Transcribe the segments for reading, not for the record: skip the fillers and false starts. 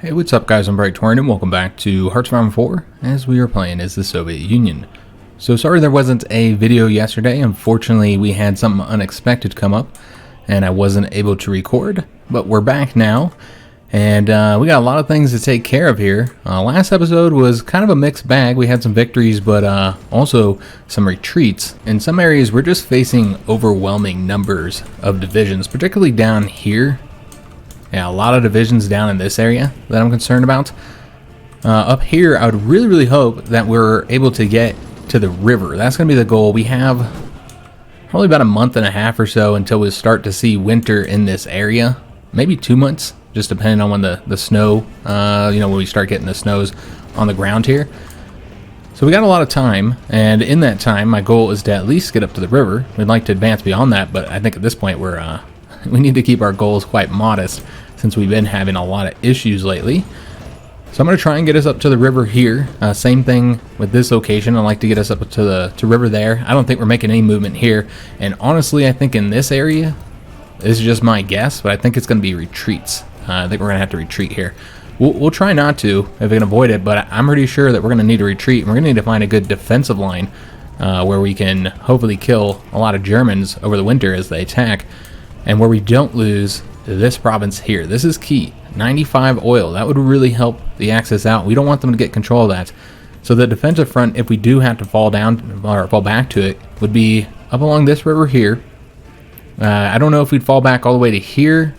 Hey, what's up guys, I'm Praetorian and welcome back to Hearts 4 as we are playing as the Soviet Union. So sorry there wasn't a video yesterday. Unfortunately we had something unexpected come up and I wasn't able to record, but we're back now and we got a lot of things to take care of here. Last episode was kind of a mixed bag. We had some victories but also some retreats. In some areas we're just facing overwhelming numbers of divisions, particularly down here. Yeah, a lot of divisions down in this area that I'm concerned about. Up here, I would really hope that we're able to get to the river. That's going to be the goal. We have probably about a month and a half or so until we start to see winter in this area. Maybe 2 months, just depending on when the snow, when we start getting the snows on the ground here. So we got a lot of time, and in that time, my goal is to at least get up to the river. We'd like to advance beyond that, but I think at this point we need to keep our goals quite modest since we've been having a lot of issues lately. So I'm going to try and get us up to the river here. Same thing with this location. I'd like to get us up to the river there. I don't think we're making any movement here. And honestly, I think in this area, this is just my guess, but I think it's going to be retreats. I think we're going to have to retreat here. We'll try not to if we can avoid it, but I'm pretty sure that we're going to need to retreat. And we're going to need to find a good defensive line where we can hopefully kill a lot of Germans over the winter as they attack. And where we don't lose this province here. This is key. 95 oil. That would really help the Axis out. We don't want them to get control of that. So the defensive front, if we do have to fall down or fall back to it, would be up along this river here. I don't know if we'd fall back all the way to here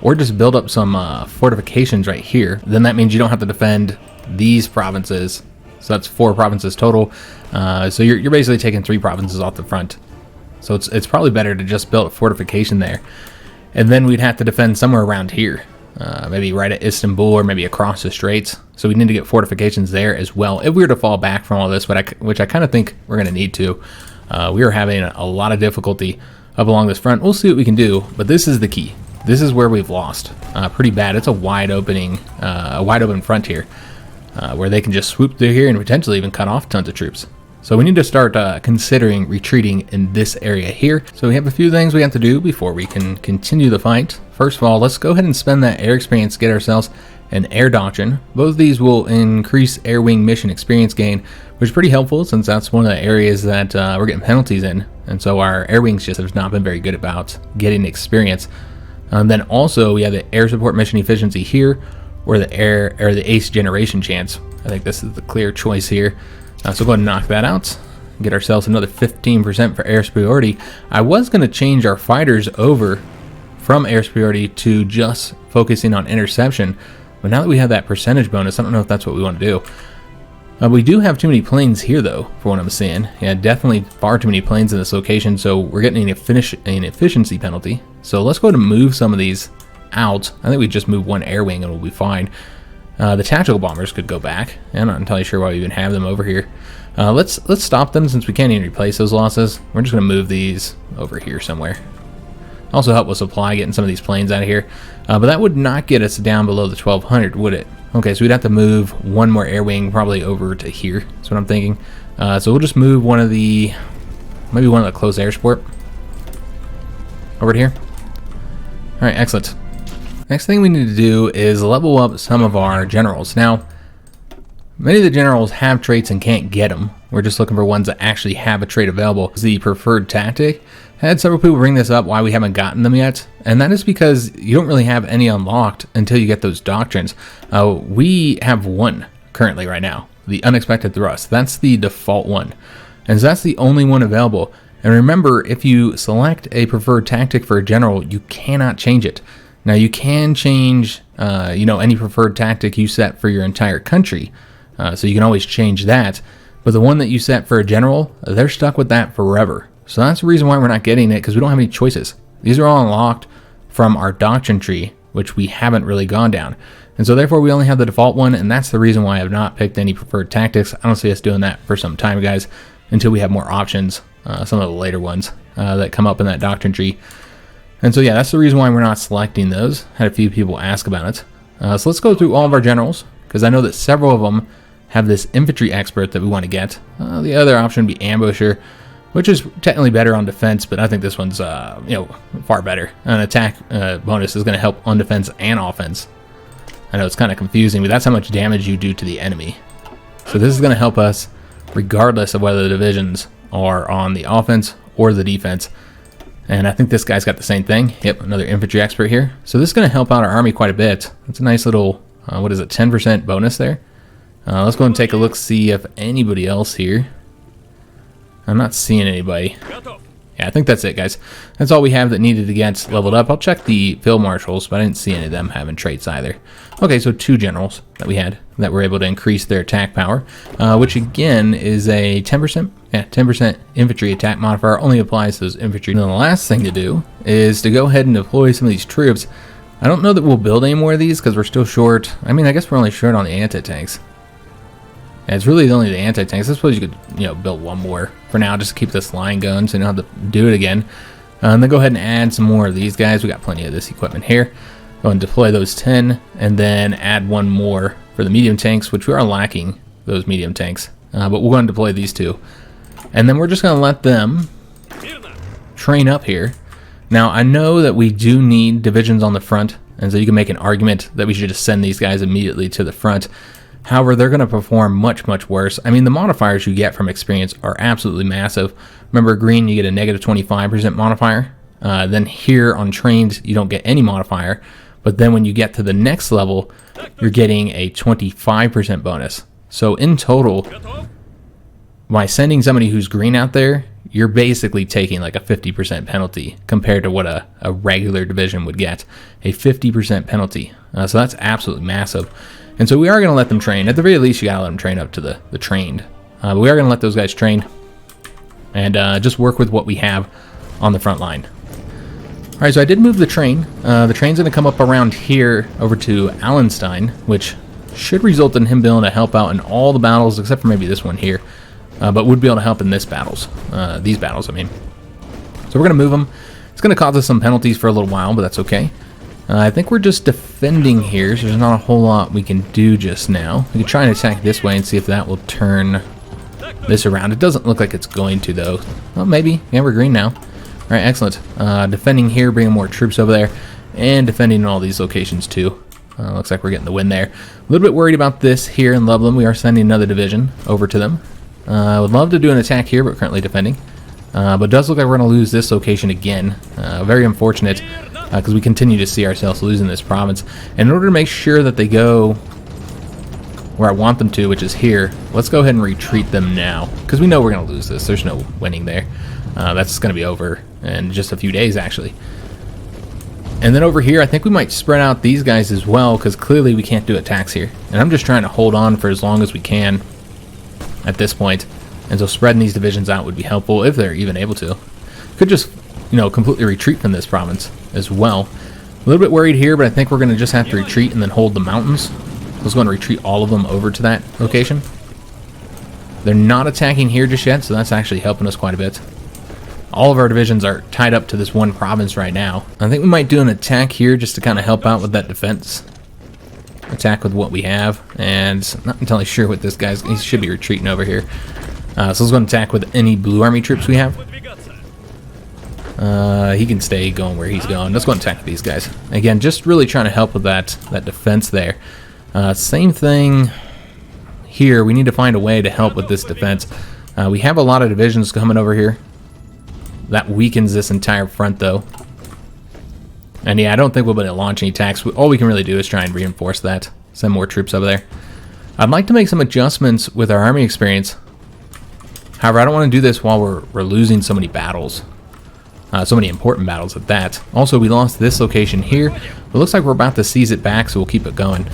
or just build up some fortifications right here. Then that means you don't have to defend these provinces. So that's 4 provinces total. So you're basically taking 3 provinces off the front. So it's probably better to just build a fortification there. And then we'd have to defend somewhere around here. Maybe right at Istanbul or maybe across the straits. So we need to get fortifications there as well if we were to fall back from all this, which I kind of think we're going to need to. We are having a lot of difficulty up along this front. We'll see what we can do, but this is the key. This is where we've lost pretty bad. It's a wide open front here where they can just swoop through here and potentially even cut off tons of troops. So we need to start considering retreating in this area here. So we have a few things we have to do before we can continue the fight. First of all, let's go ahead and spend that air experience to get ourselves an air doctrine. Both of these will increase air wing mission experience gain, which is pretty helpful since that's one of the areas that we're getting penalties in. And so our air wings just have not been very good about getting experience. Then also we have the air support mission efficiency here, or the ace generation chance. I think this is the clear choice here. So go ahead and knock that out. Get ourselves another 15% for air superiority. I was going to change our fighters over from air superiority to just focusing on interception. But now that we have that percentage bonus, I don't know if that's what we want to do. We do have too many planes here, though, for what I'm seeing. Yeah, definitely far too many planes in this location, so we're getting an efficiency penalty. So let's go ahead and move some of these out. I think we just move one air wing and we'll be fine. The tactical bombers could go back. I'm not entirely sure why we even have them over here. Let's stop them since we can't even replace those losses. We're just going to move these over here somewhere. Also help with supply, getting some of these planes out of here. But that would not get us down below the 1200, would it? Okay, so we'd have to move one more air wing probably over to here. That's what I'm thinking. So we'll just move maybe one of the close air support over to here. All right, excellent. Next thing we need to do is level up some of our generals. Now, many of the generals have traits and can't get them. We're just looking for ones that actually have a trait available. The preferred tactic. I had several people bring this up why we haven't gotten them yet, and that is because you don't really have any unlocked until you get those doctrines. We have one currently right now, the unexpected thrust. That's the default one, and so that's the only one available. And remember, if you select a preferred tactic for a general, you cannot change it. Now you can change, any preferred tactic you set for your entire country, so you can always change that. But the one that you set for a general, they're stuck with that forever. So that's the reason why we're not getting it, because we don't have any choices. These are all unlocked from our doctrine tree, which we haven't really gone down. And so therefore we only have the default one, and that's the reason why I have not picked any preferred tactics. I don't see us doing that for some time, guys, until we have more options, some of the later ones that come up in that doctrine tree. And so yeah, that's the reason why we're not selecting those. Had a few people ask about it. So let's go through all of our generals, because I know that several of them have this infantry expert that we want to get. The other option would be ambusher, which is technically better on defense, but I think this one's far better. An attack bonus is going to help on defense and offense. I know it's kind of confusing, but that's how much damage you do to the enemy. So this is going to help us regardless of whether the divisions are on the offense or the defense. And I think this guy's got the same thing. Yep, another infantry expert here. So this is going to help out our army quite a bit. It's a nice little, what is it, 10% bonus there. Let's go and take a look, see if anybody else here. I'm not seeing anybody. Yeah, I think that's it, guys. That's all we have that needed to get leveled up. I'll check the field marshals, but I didn't see any of them having traits either. Okay, so 2 generals that we had that were able to increase their attack power, which again is a 10%. Yeah, 10% infantry attack modifier, only applies to those infantry. And then the last thing to do is to go ahead and deploy some of these troops. I don't know that we'll build any more of these because we're still short. I mean, I guess we're only short on the anti-tanks. Yeah, it's really only the anti-tanks. I suppose you could, build one more for now just to keep this line going so you don't have to do it again. And then go ahead and add some more of these guys. We got plenty of this equipment here. Go and deploy those 10 and then add one more for the medium tanks, which we are lacking those medium tanks. But we're going to deploy these 2. And then we're just going to let them train up here. Now, I know that we do need divisions on the front, and so you can make an argument that we should just send these guys immediately to the front. However, they're going to perform much, much worse. I mean, the modifiers you get from experience are absolutely massive. Remember, green, you get a negative 25% modifier. Then here on trains, you don't get any modifier. But then when you get to the next level, you're getting a 25% bonus. So in total, by sending somebody who's green out there, you're basically taking like a 50% penalty compared to what a regular division would get. A 50% penalty. So that's absolutely massive. And so we are going to let them train. At the very least, you got to let them train up to the trained. But we are going to let those guys train and just work with what we have on the front line. All right, so I did move the train. The train's going to come up around here over to Allenstein, which should result in him being able to help out in all the battles, except for maybe this one here. But would be able to help in these battles, I mean. So we're going to move them. It's going to cause us some penalties for a little while, but that's okay. I think we're just defending here, so there's not a whole lot we can do just now. We can try and attack this way and see if that will turn this around. It doesn't look like it's going to, though. Well, maybe. Yeah, we're green now. All right, excellent. Defending here, bringing more troops over there, and defending in all these locations, too. Looks like we're getting the win there. A little bit worried about this here in Lublin. We are sending another division over to them. I would love to do an attack here, but currently defending. But it does look like we're going to lose this location again. Very unfortunate, because we continue to see ourselves losing this province. And in order to make sure that they go where I want them to, which is here, let's go ahead and retreat them now, because we know we're going to lose this. There's no winning there. That's going to be over in just a few days, actually. And then over here, I think we might spread out these guys as well, because clearly we can't do attacks here. And I'm just trying to hold on for as long as we can at this point. And so spreading these divisions out would be helpful, if they're even able to. Could just, completely retreat from this province as well. A little bit worried here, but I think we're going to just have to retreat and then hold the mountains. Let's go and retreat all of them over to that location. They're not attacking here just yet, so that's actually helping us quite a bit. All of our divisions are tied up to this one province right now. I think we might do an attack here just to kind of help out with that defense. Attack with what we have, and not entirely sure what this guy's... He should be retreating over here. So let's go and attack with any blue army troops we have. He can stay going where he's going. Let's go and attack these guys. Again, just really trying to help with that defense there. Same thing here. We need to find a way to help with this defense. We have a lot of divisions coming over here. That weakens this entire front, though. And yeah, I don't think we'll be able to launch any attacks. All we can really do is try and reinforce that. Send more troops over there. I'd like to make some adjustments with our army experience. However, I don't want to do this while we're losing so many battles. So many important battles at that. Also, we lost this location here. It looks like we're about to seize it back, so we'll keep it going.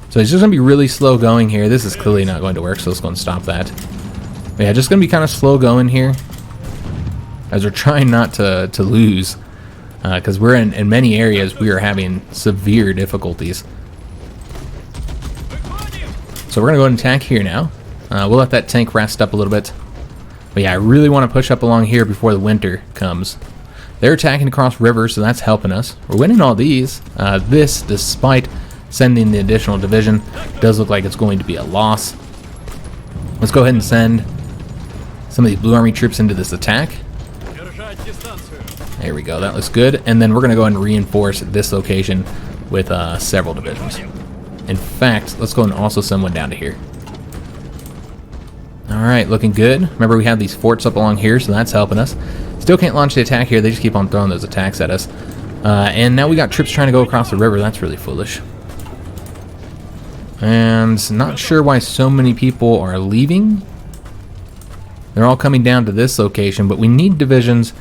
So it's just going to be really slow going here. This is clearly not going to work, so let's go and stop that. But yeah, just going to be kind of slow going here, as we're trying not to lose. Because we're in many areas, we are having severe difficulties. So we're going to go ahead and attack here now. We'll let that tank rest up a little bit. But yeah, I really want to push up along here before the winter comes. They're attacking across rivers, so that's helping us. We're winning all these. This, despite sending the additional division, does look like it's going to be a loss. Let's go ahead and send some of these blue army troops into this attack. There we go, that looks good. And then we're going to go ahead and reinforce this location with several divisions. In fact, let's go and also send one down to here. Alright, looking good. Remember, we have these forts up along here, so that's helping us. Still can't launch the attack here. They just keep on throwing those attacks at us. And now we got troops trying to go across the river. That's really foolish. And not sure why so many people are leaving. They're all coming down to this location, but we need divisions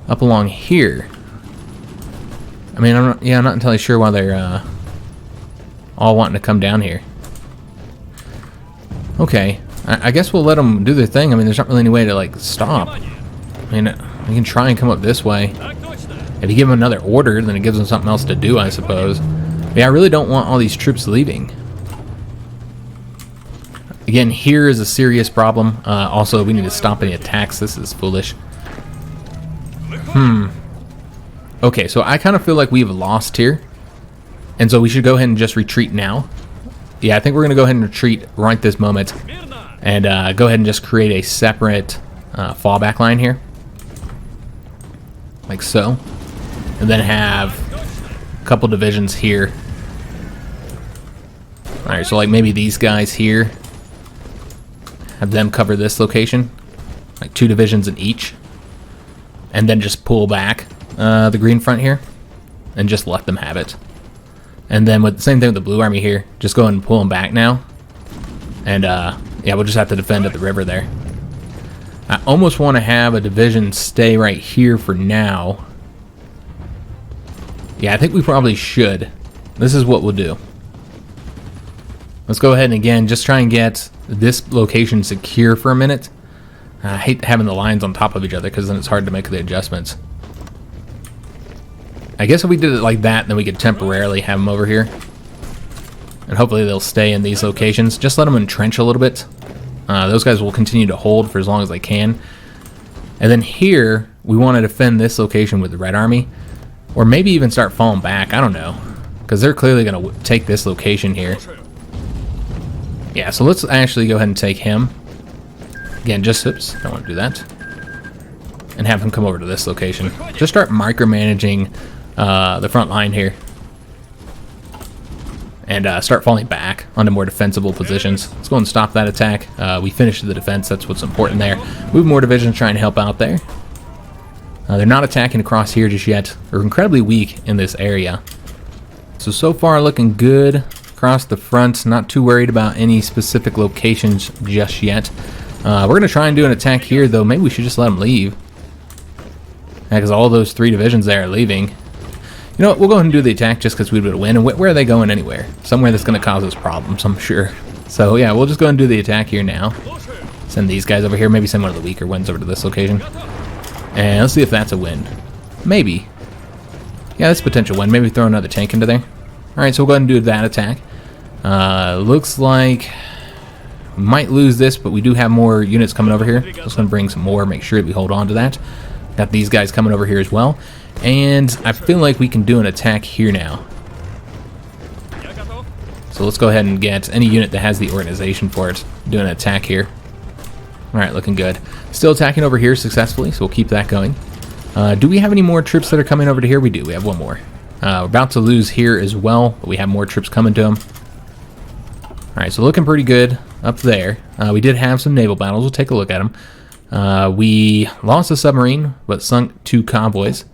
up along here. I mean, I'm not entirely sure why they're all wanting to come down here. Okay, I guess we'll let them do their thing. I mean, there's not really any way to, like, stop. I mean, we can try and come up this way. If you give them another order, then it gives them something else to do, I suppose. But yeah, I really don't want all these troops leaving. Again, here is a serious problem. Also, we need to stop any attacks. This is foolish. Okay, so I kind of feel like we've lost here. And so we should go ahead and just retreat now. Yeah, I think we're going to go ahead and retreat right this moment. And go ahead and just create a separate fallback line here. Like so. And then have a couple divisions here. Alright, so like maybe these guys here. Have them cover this location. Like 2 divisions in each. And then just pull back the green front here. And just let them have it. And then with the same thing with the blue army here. Just go ahead and pull them back now. And yeah, we'll just have to defend at the river there. I almost want to have a division stay right here for now. Yeah, I think we probably should. This is what we'll do. Let's go ahead and again, just try and get this location secure for a minute. I hate having the lines on top of each other because then it's hard to make the adjustments. I guess if we did it like that, then we could temporarily have them over here. And hopefully they'll stay in these locations. Just let them entrench a little bit. Those guys will continue to hold for as long as they can. And then here, we want to defend this location with the Red Army. Or maybe even start falling back. I don't know. Because they're clearly going to take this location here. Yeah, so let's actually go ahead and take him. Again, just, oops, don't want to do that. And have him come over to this location. Just start micromanaging the front line here. And start falling back onto more defensible positions. Let's go and stop that attack. We finished the defense, that's what's important there. Move more divisions, try and help out there. They're not attacking across here just yet. They're incredibly weak in this area. So far looking good across the front. Not too worried about any specific locations just yet. We're going to try and do an attack here, though. Maybe we should just let them leave. Because all those 3 divisions there are leaving. You know what, we'll go ahead and do the attack just because we would win. And where are they going anywhere? Somewhere that's going to cause us problems, I'm sure. So yeah, we'll just go ahead and do the attack here now. Send these guys over here. Maybe send one of the weaker ones over to this location. And let's see if that's a win. Maybe. Yeah, that's a potential win. Maybe throw another tank into there. Alright, so we'll go ahead and do that attack. Looks like we might lose this, but we do have more units coming over here. Just going to bring some more, make sure that we hold on to that. Got these guys coming over here as well. And I feel like we can do an attack here now. So let's go ahead and get any unit that has the organization for it. Do an attack here. Alright, looking good. Still attacking over here successfully, so we'll keep that going. Do we have any more troops that are coming over to here? We do. We have one more. We're about to lose here as well, but we have more troops coming to them. Alright, so looking pretty good up there. We did have some naval battles. We'll take a look at them. We lost a submarine, but sunk 2 convoys.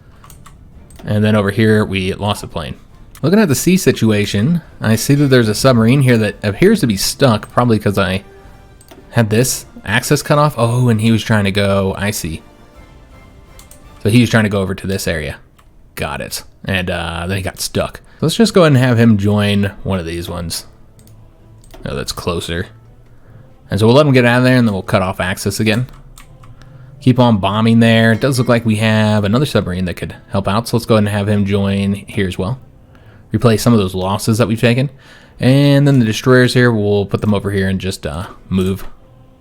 And then over here, we lost a plane. Looking at the sea situation, I see that there's a submarine here that appears to be stuck, probably because I had this access cut off. Oh, and he was trying to go, I see. So he was trying to go over to this area. Got it. And then he got stuck. Let's just go ahead and have him join one of these ones. Oh, that's closer. And so we'll let him get out of there, and then we'll cut off access again. Keep on bombing there. It does look like we have another submarine that could help out, so let's go ahead and have him join here as well. Replace some of those losses that we've taken. And then the destroyers here, we'll put them over here and just move.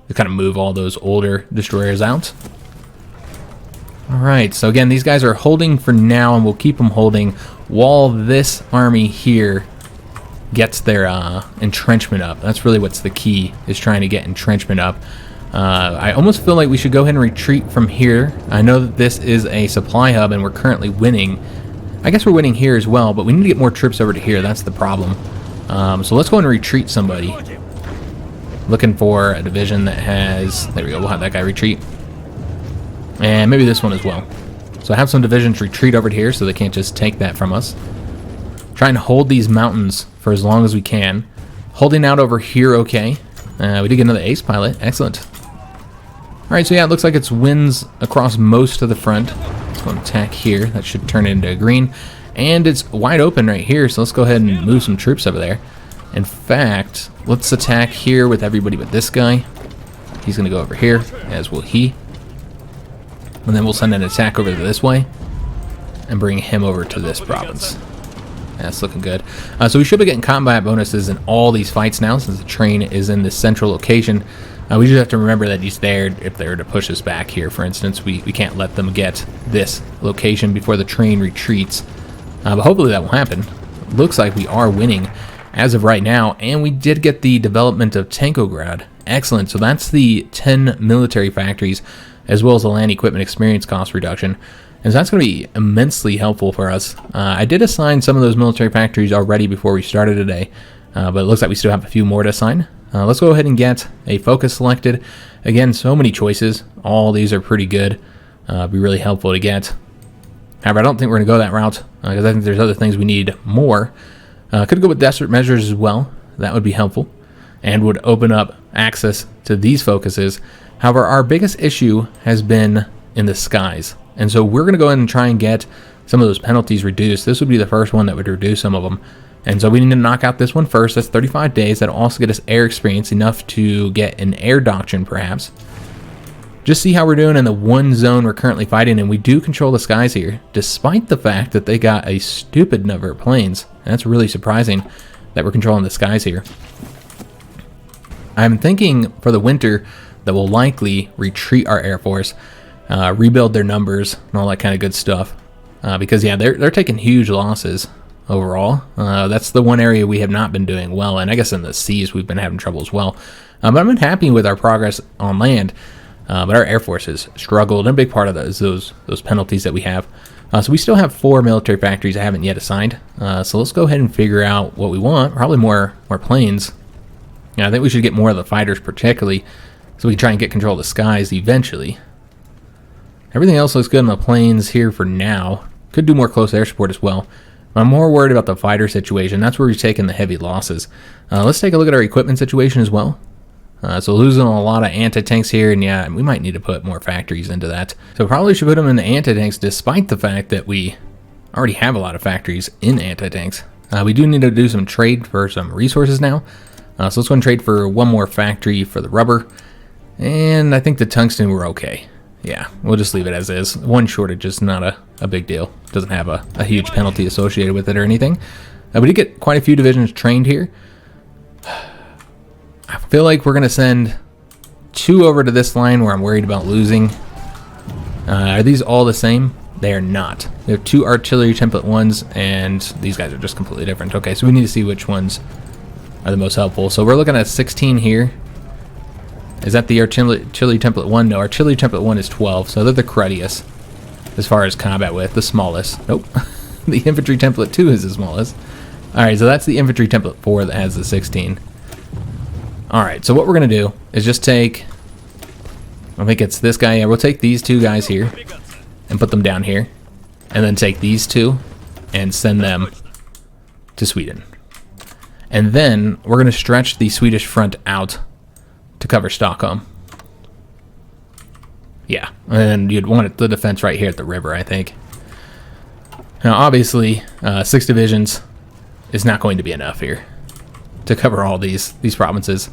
We kind of move all those older destroyers out. Alright, so again, these guys are holding for now, and we'll keep them holding while this army here gets their entrenchment up. That's really what's the key, is trying to get entrenchment up. I almost feel like we should go ahead and retreat from here. I know that this is a supply hub and we're currently winning, I guess we're winning here as well, but we need to get more troops over to here. That's the problem. So let's go and retreat somebody. Looking for a division that has... There we go. We'll have that guy retreat. And maybe this one as well. So have some divisions retreat over here so they can't just take that from us. Try and hold these mountains for as long as we can. Holding out over here, okay. We did get another ace pilot. Excellent. Alright, so yeah, it looks like it's wins across most of the front. Let's go and attack here. That should turn it into a green. And it's wide open right here, so let's go ahead and move some troops over there. In fact, let's attack here with everybody but this guy. He's going to go over here, as will he. And then we'll send an attack over this way and bring him over to this province. That's looking good. So we should be getting combat bonuses in all these fights now, since the train is in this central location. We just have to remember that he's there if they're to push us back here. For instance, we can't let them get this location before the train retreats. But hopefully that will happen. Looks like we are winning as of right now, and we did get the development of Tankograd. Excellent. So that's the 10 military factories, as well as the land equipment experience cost reduction. And so that's going to be immensely helpful for us. I did assign some of those military factories already before we started today, but it looks like we still have a few more to assign. Let's go ahead and get a focus selected. Again, so many choices. All these are pretty good. Be really helpful to get. However, I don't think we're going to go that route, because I think there's other things we need more. Could go with desperate measures as well. That would be helpful, and would open up access to these focuses. However, our biggest issue has been in the skies. And so we're going to go ahead and try and get some of those penalties reduced. This would be the first one that would reduce some of them. And so we need to knock out this one first. That's 35 days. That'll also get us air experience, enough to get an air doctrine perhaps. Just see how we're doing in the one zone we're currently fighting, and we do control the skies here, despite the fact that they got a stupid number of planes. And that's really surprising that we're controlling the skies here. I'm thinking for the winter that we'll likely retreat our Air Force, rebuild their numbers and all that kind of good stuff, because yeah, they're taking huge losses overall. That's the one area we have not been doing well, and I guess in the seas we've been having trouble as well. But I've been happy with our progress on land, but our Air Force has struggled, and a big part of that is those penalties that we have. So we still have 4 military factories I haven't yet assigned, so let's go ahead and figure out what we want. Probably more planes. I think we should get more of the fighters particularly, so we can try and get control of the skies eventually. Everything else looks good on the planes here for now. Could do more close air support as well. I'm more worried about the fighter situation. That's where we've taken the heavy losses. Let's take a look at our equipment situation as well. So losing a lot of anti-tanks here, and yeah, we might need to put more factories into that. So probably should put them in the anti-tanks, despite the fact that we already have a lot of factories in anti-tanks. We do need to do some trade for some resources now. So let's go and trade for one more factory for the rubber. And I think the tungsten we're okay. Yeah, we'll just leave it as is. One shortage is not a big deal. Doesn't have a huge penalty associated with it or anything. We did get quite a few divisions trained here. I feel like we're going to send 2 over to this line where I'm worried about losing. Are these all the same? They are not. They're 2 artillery template ones, and these guys are just completely different. Okay, so we need to see which ones are the most helpful. So we're looking at 16 here. Is that the artillery template 1? No, artillery template 1 is 12, so they're the cruddiest as far as combat width, the smallest. Nope. The infantry template 2 is the smallest. Alright, so that's the infantry template 4 that has the 16. Alright, so what we're going to do is just take, I think it's this guy, yeah, we'll take these 2 guys here and put them down here, and then take these 2 and send them to Sweden. And then we're going to stretch the Swedish front out to cover Stockholm. Yeah, and you'd want the defense right here at the river, I think. Now, obviously, 6 divisions is not going to be enough here to cover all these provinces.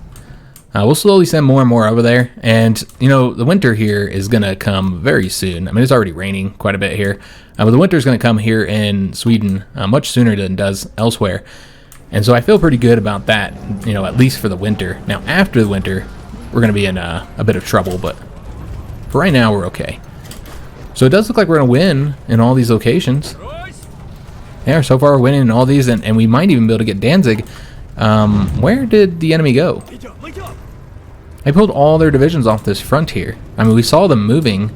We'll slowly send more and more over there, and you know, the winter here is going to come very soon. I mean, it's already raining quite a bit here, but the winter is going to come here in Sweden much sooner than it does elsewhere. And so I feel pretty good about that, you know, at least for the winter. Now, after the winter, we're going to be in a bit of trouble, but for right now, we're okay. So it does look like we're going to win in all these locations. Yeah, so far we're winning in all these, and we might even be able to get Danzig. Where did the enemy go? They pulled all their divisions off this front here. I mean, we saw them moving.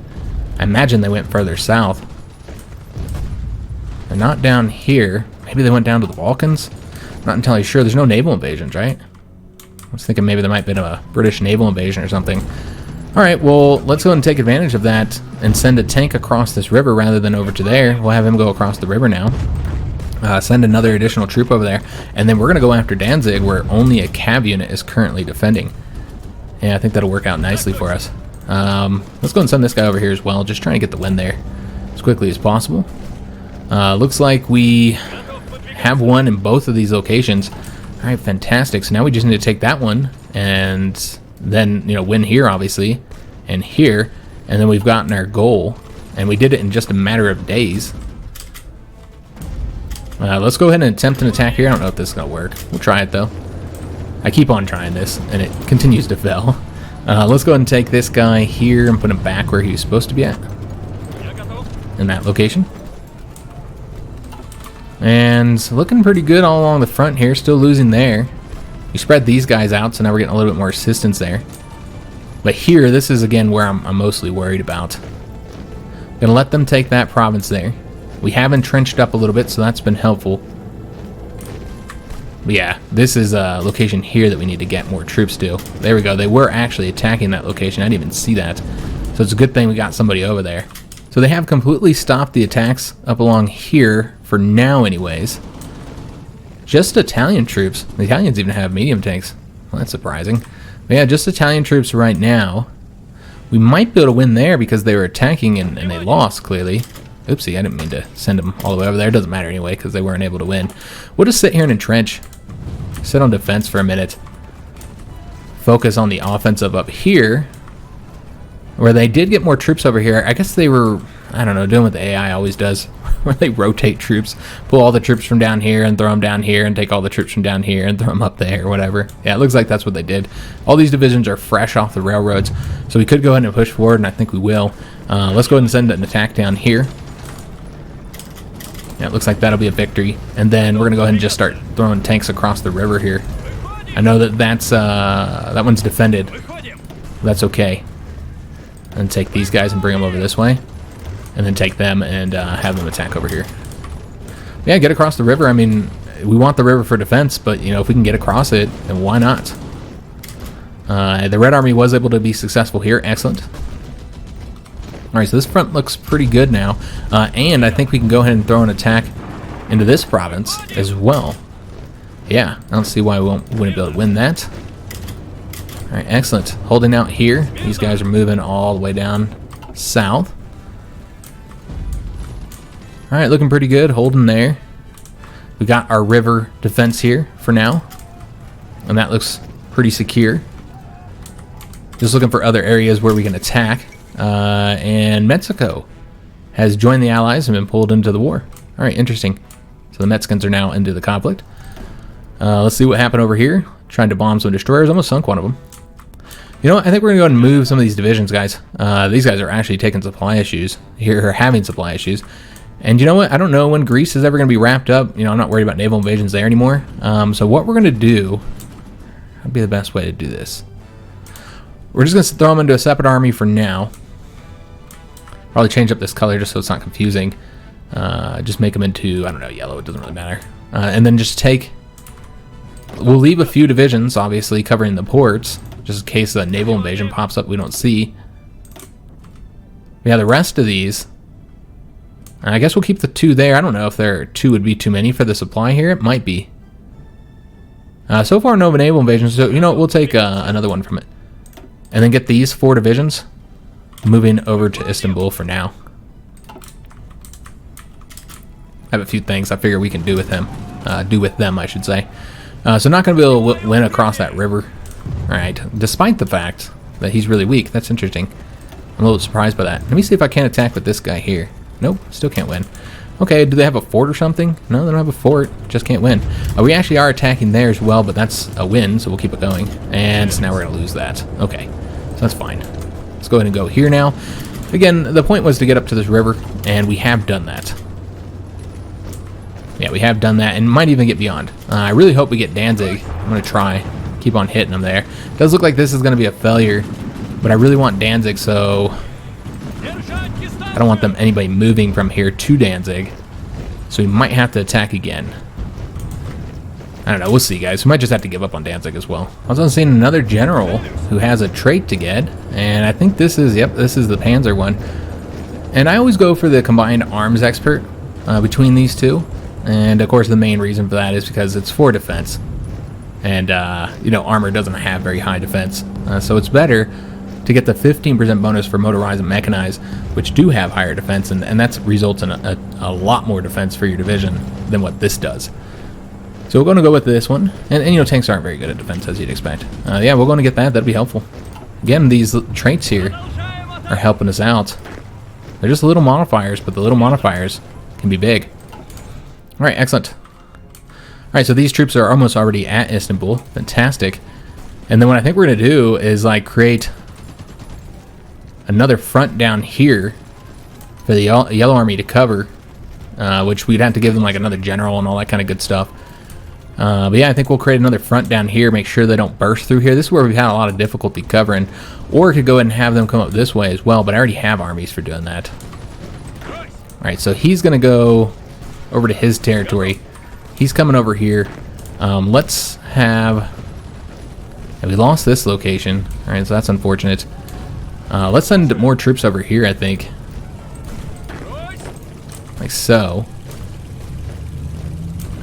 I imagine they went further south. And not down here. Maybe they went down to the Balkans? Not entirely sure. There's no naval invasions, right? I was thinking maybe there might have been a British naval invasion or something. Alright, well, let's go and take advantage of that and send a tank across this river rather than over to there. We'll have him go across the river now. Send another additional troop over there. And then we're going to go after Danzig, where only a cav unit is currently defending. Yeah, I think that'll work out nicely for us. Let's go and send this guy over here as well. Just trying to get the win there as quickly as possible. Looks like we have one in both of these locations. Alright, fantastic. So now we just need to take that one and then, you know, win here, obviously, and here, and then we've gotten our goal, and we did it in just a matter of days. Let's go ahead and attempt an attack here. I don't know if this is going to work. We'll try it, though. I keep on trying this, and it continues to fail. Let's go ahead and take this guy here and put him back where he's supposed to be at, in that location. And looking pretty good all along the front here. Still losing there. We spread these guys out, so now we're getting a little bit more assistance there. But here, this is again where I'm mostly worried about. Gonna let them take that province there. We have entrenched up a little bit, so that's been helpful. But yeah, this is a location here that we need to get more troops to. There we go. They were actually attacking that location. I didn't even see that. So it's a good thing we got somebody over there. So they have completely stopped the attacks up along here, for now anyways. Just Italian troops. The Italians even have medium tanks. Well, that's surprising. But yeah, just Italian troops right now. We might be able to win there because they were attacking and they lost, clearly. Oopsie, I didn't mean to send them all the way over there. It doesn't matter anyway because they weren't able to win. We'll just sit here and entrench. Sit on defense for a minute. Focus on the offensive up here, where they did get more troops over here. I guess they were, I don't know, doing what the AI always does, where they rotate troops, pull all the troops from down here and throw them down here, and take all the troops from down here and throw them up there or whatever. Yeah, it looks like that's what they did. All these divisions are fresh off the railroads, so we could go ahead and push forward, and I think we will. Let's go ahead and send an attack down here. Yeah, it looks like that'll be a victory. And then we're going to go ahead and just start throwing tanks across the river here. I know that that one's defended. That's okay. And take these guys and bring them over this way. And then take them and have them attack over here. Yeah, get across the river. I mean, we want the river for defense, but, you know, if we can get across it, then why not? The Red Army was able to be successful here. Excellent. Alright, so this front looks pretty good now. And I think we can go ahead and throw an attack into this province as well. Yeah, I don't see why we wouldn't be able to win that. Alright, excellent. Holding out here. These guys are moving all the way down south. Alright, looking pretty good. Holding there. We got our river defense here for now. And that looks pretty secure. Just looking for other areas where we can attack. And Mexico has joined the Allies and been pulled into the war. Alright, interesting. So the Mexicans are now into the conflict. Let's see what happened over here. Trying to bomb some destroyers. Almost sunk one of them. You know what? I think we're going to go ahead and move some of these divisions, guys. These guys are actually taking supply issues. Here are having supply issues. And you know what? I don't know when Greece is ever going to be wrapped up. You know, I'm not worried about naval invasions there anymore. So what we're going to do... That'd be the best way to do this. We're just going to throw them into a separate army for now. Probably change up this color just so it's not confusing. Just make them into, I don't know, yellow. It doesn't really matter. And then just take... We'll leave a few divisions, obviously, covering the ports, just in case a naval invasion pops up we don't see. Yeah, the rest of these... I guess we'll keep the 2 there. I don't know if 2 would be too many for the supply here. It might be. So far, no naval invasions, so, you know, we'll take another one from it. And then get these 4 divisions moving over to Istanbul for now. I have a few things I figure we can do with them. I should say. So not going to be able to win across that river. Alright, despite the fact that he's really weak. That's interesting. I'm a little surprised by that. Let me see if I can attack with this guy here. Nope, still can't win. Okay, do they have a fort or something? No, they don't have a fort. Just can't win. We actually are attacking there as well, but that's a win, so we'll keep it going. And so now we're going to lose that. Okay, so that's fine. Let's go ahead and go here now. Again, the point was to get up to this river, and we have done that. Yeah, we have done that, and might even get beyond. I really hope we get Danzig. I'm going to try. Keep on hitting them there. It does look like this is going to be a failure, but I really want Danzig, so... I don't want anybody moving from here to Danzig. So we might have to attack again. I don't know, we'll see, guys. We might just have to give up on Danzig as well. I was also seeing another general who has a trait to get, and I think this is, yep, this is the Panzer one. And I always go for the combined arms expert between these two. And of course the main reason for that is because it's for defense. And, you know, armor doesn't have very high defense. So it's better to get the 15% bonus for motorized and mechanized, which do have higher defense, and that results in a lot more defense for your division than what this does. So we're going to go with this one, and you know, tanks aren't very good at defense, as you'd expect. Yeah, we're going to get that. That'd be helpful. Again, these traits here are helping us out. They're just little modifiers, but the little modifiers can be big. All right, excellent. All right, so these troops are almost already at Istanbul. Fantastic. And then what I think we're going to do is like create another front down here for the Yellow Army to cover, which we'd have to give them like another general and all that kind of good stuff. But yeah, I think we'll create another front down here, make sure they don't burst through here. This is where we've had a lot of difficulty covering. Or we could go ahead and have them come up this way as well, but I already have armies for doing that. Alright, so he's going to go over to his territory. He's coming over here. Let's have... we lost this location. Alright, so that's unfortunate. Let's send more troops over here, I think. Like so.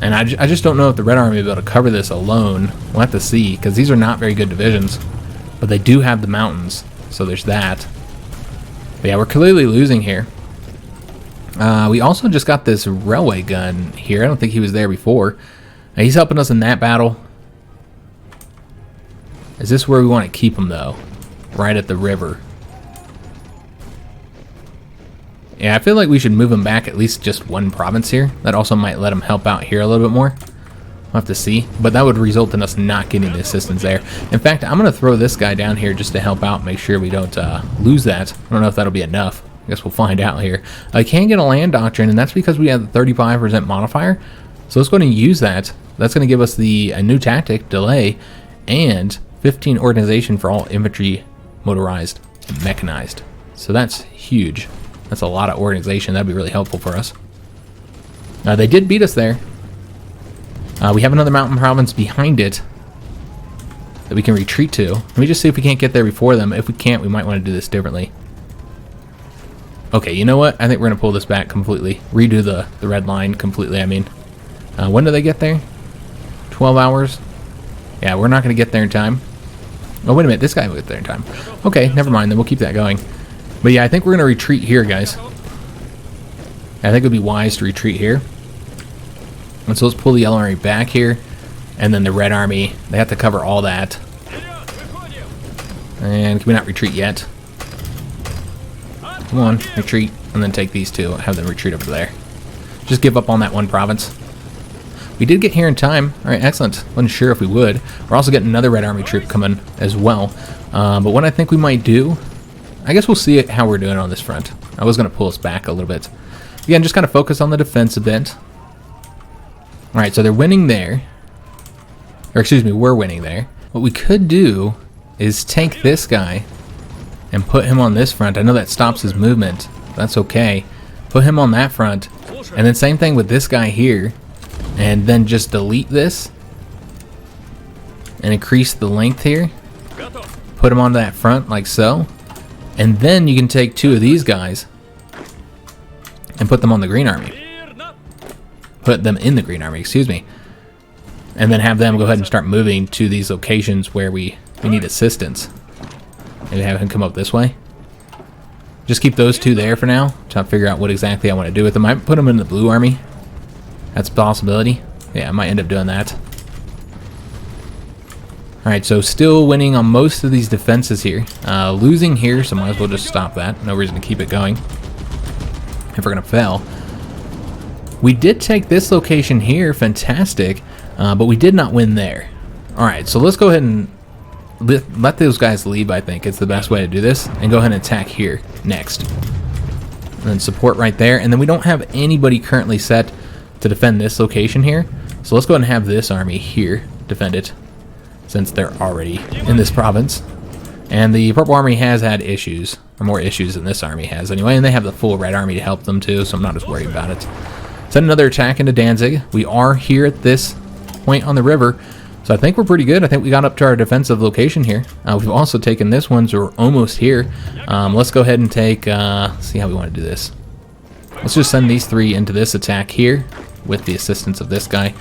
And I just don't know if the Red Army will be able to cover this alone. We'll have to see, because these are not very good divisions. But they do have the mountains, so there's that. But yeah, we're clearly losing here. We also just got this railway gun here. I don't think he was there before. He's helping us in that battle. Is this where we want to keep him, though? Right at the river. Yeah, I feel like we should move him back at least just one province here. That also might let him help out here a little bit more. We'll have to see. But that would result in us not getting the assistance there. In fact, I'm going to throw this guy down here just to help out, make sure we don't lose that. I don't know if that'll be enough. I guess we'll find out here. I can get a land doctrine, and that's because we have the 35% modifier. So let's go ahead and use that. That's going to give us a new tactic, delay, and 15 organization for all infantry, motorized, and mechanized. So that's huge. That's a lot of organization. That'd be really helpful for us. They did beat us there. We have another mountain province behind it that we can retreat to. Let me just see if we can't get there before them. If we can't, we might want to do this differently. Okay, you know what? I think we're going to pull this back completely. Redo the red line completely, I mean. When do they get there? 12 hours? Yeah, we're not going to get there in time. Oh, wait a minute. This guy will get there in time. Okay, never mind. Then we'll keep that going. But yeah, I think we're going to retreat here, guys. I think it would be wise to retreat here. And so let's pull the Yellow Army back here. And then the Red Army, they have to cover all that. And can we not retreat yet? Come on, retreat. And then take these two. Have them retreat over there. Just give up on that one province. We did get here in time. Alright, excellent. Wasn't sure if we would. We're also getting another Red Army troop coming as well. But what I think we might do... I guess we'll see how we're doing on this front. I was going to pull us back a little bit. Again, just kind of focus on the defense a bit. Alright, so they're winning there. Or excuse me, we're winning there. What we could do is take this guy and put him on this front. I know that stops his movement. That's okay. Put him on that front. And then same thing with this guy here. And then just delete this. And increase the length here. Put him on that front like so. And then you can take two of these guys and put them on the Green Army. Put them in the Green Army, excuse me. And then have them go ahead and start moving to these locations where we need assistance. Maybe have him come up this way. Just keep those two there for now. Try to figure out what exactly I want to do with them. I might put them in the Blue Army. That's a possibility. Yeah, I might end up doing that. Alright, so still winning on most of these defenses here. Losing here, so might as well just stop that. No reason to keep it going if we're going to fail. We did take this location here, fantastic, but we did not win there. Alright, so let's go ahead and let those guys leave, I think. It's the best way to do this. And go ahead and attack here next. And then support right there. And then we don't have anybody currently set to defend this location here. So let's go ahead and have this army here defend it, since they're already in this province. And the Purple Army has had issues, or more issues than this army has anyway, and they have the full Red Army to help them too, so I'm not as worried about it. send another attack into Danzig. We are here at this point on the river, so I think we're pretty good. I think we got up to our defensive location here. We've also taken this one, so we're almost here. Let's go ahead and take, see how we want to do this. Let's just send these 3 into this attack here with the assistance of this guy.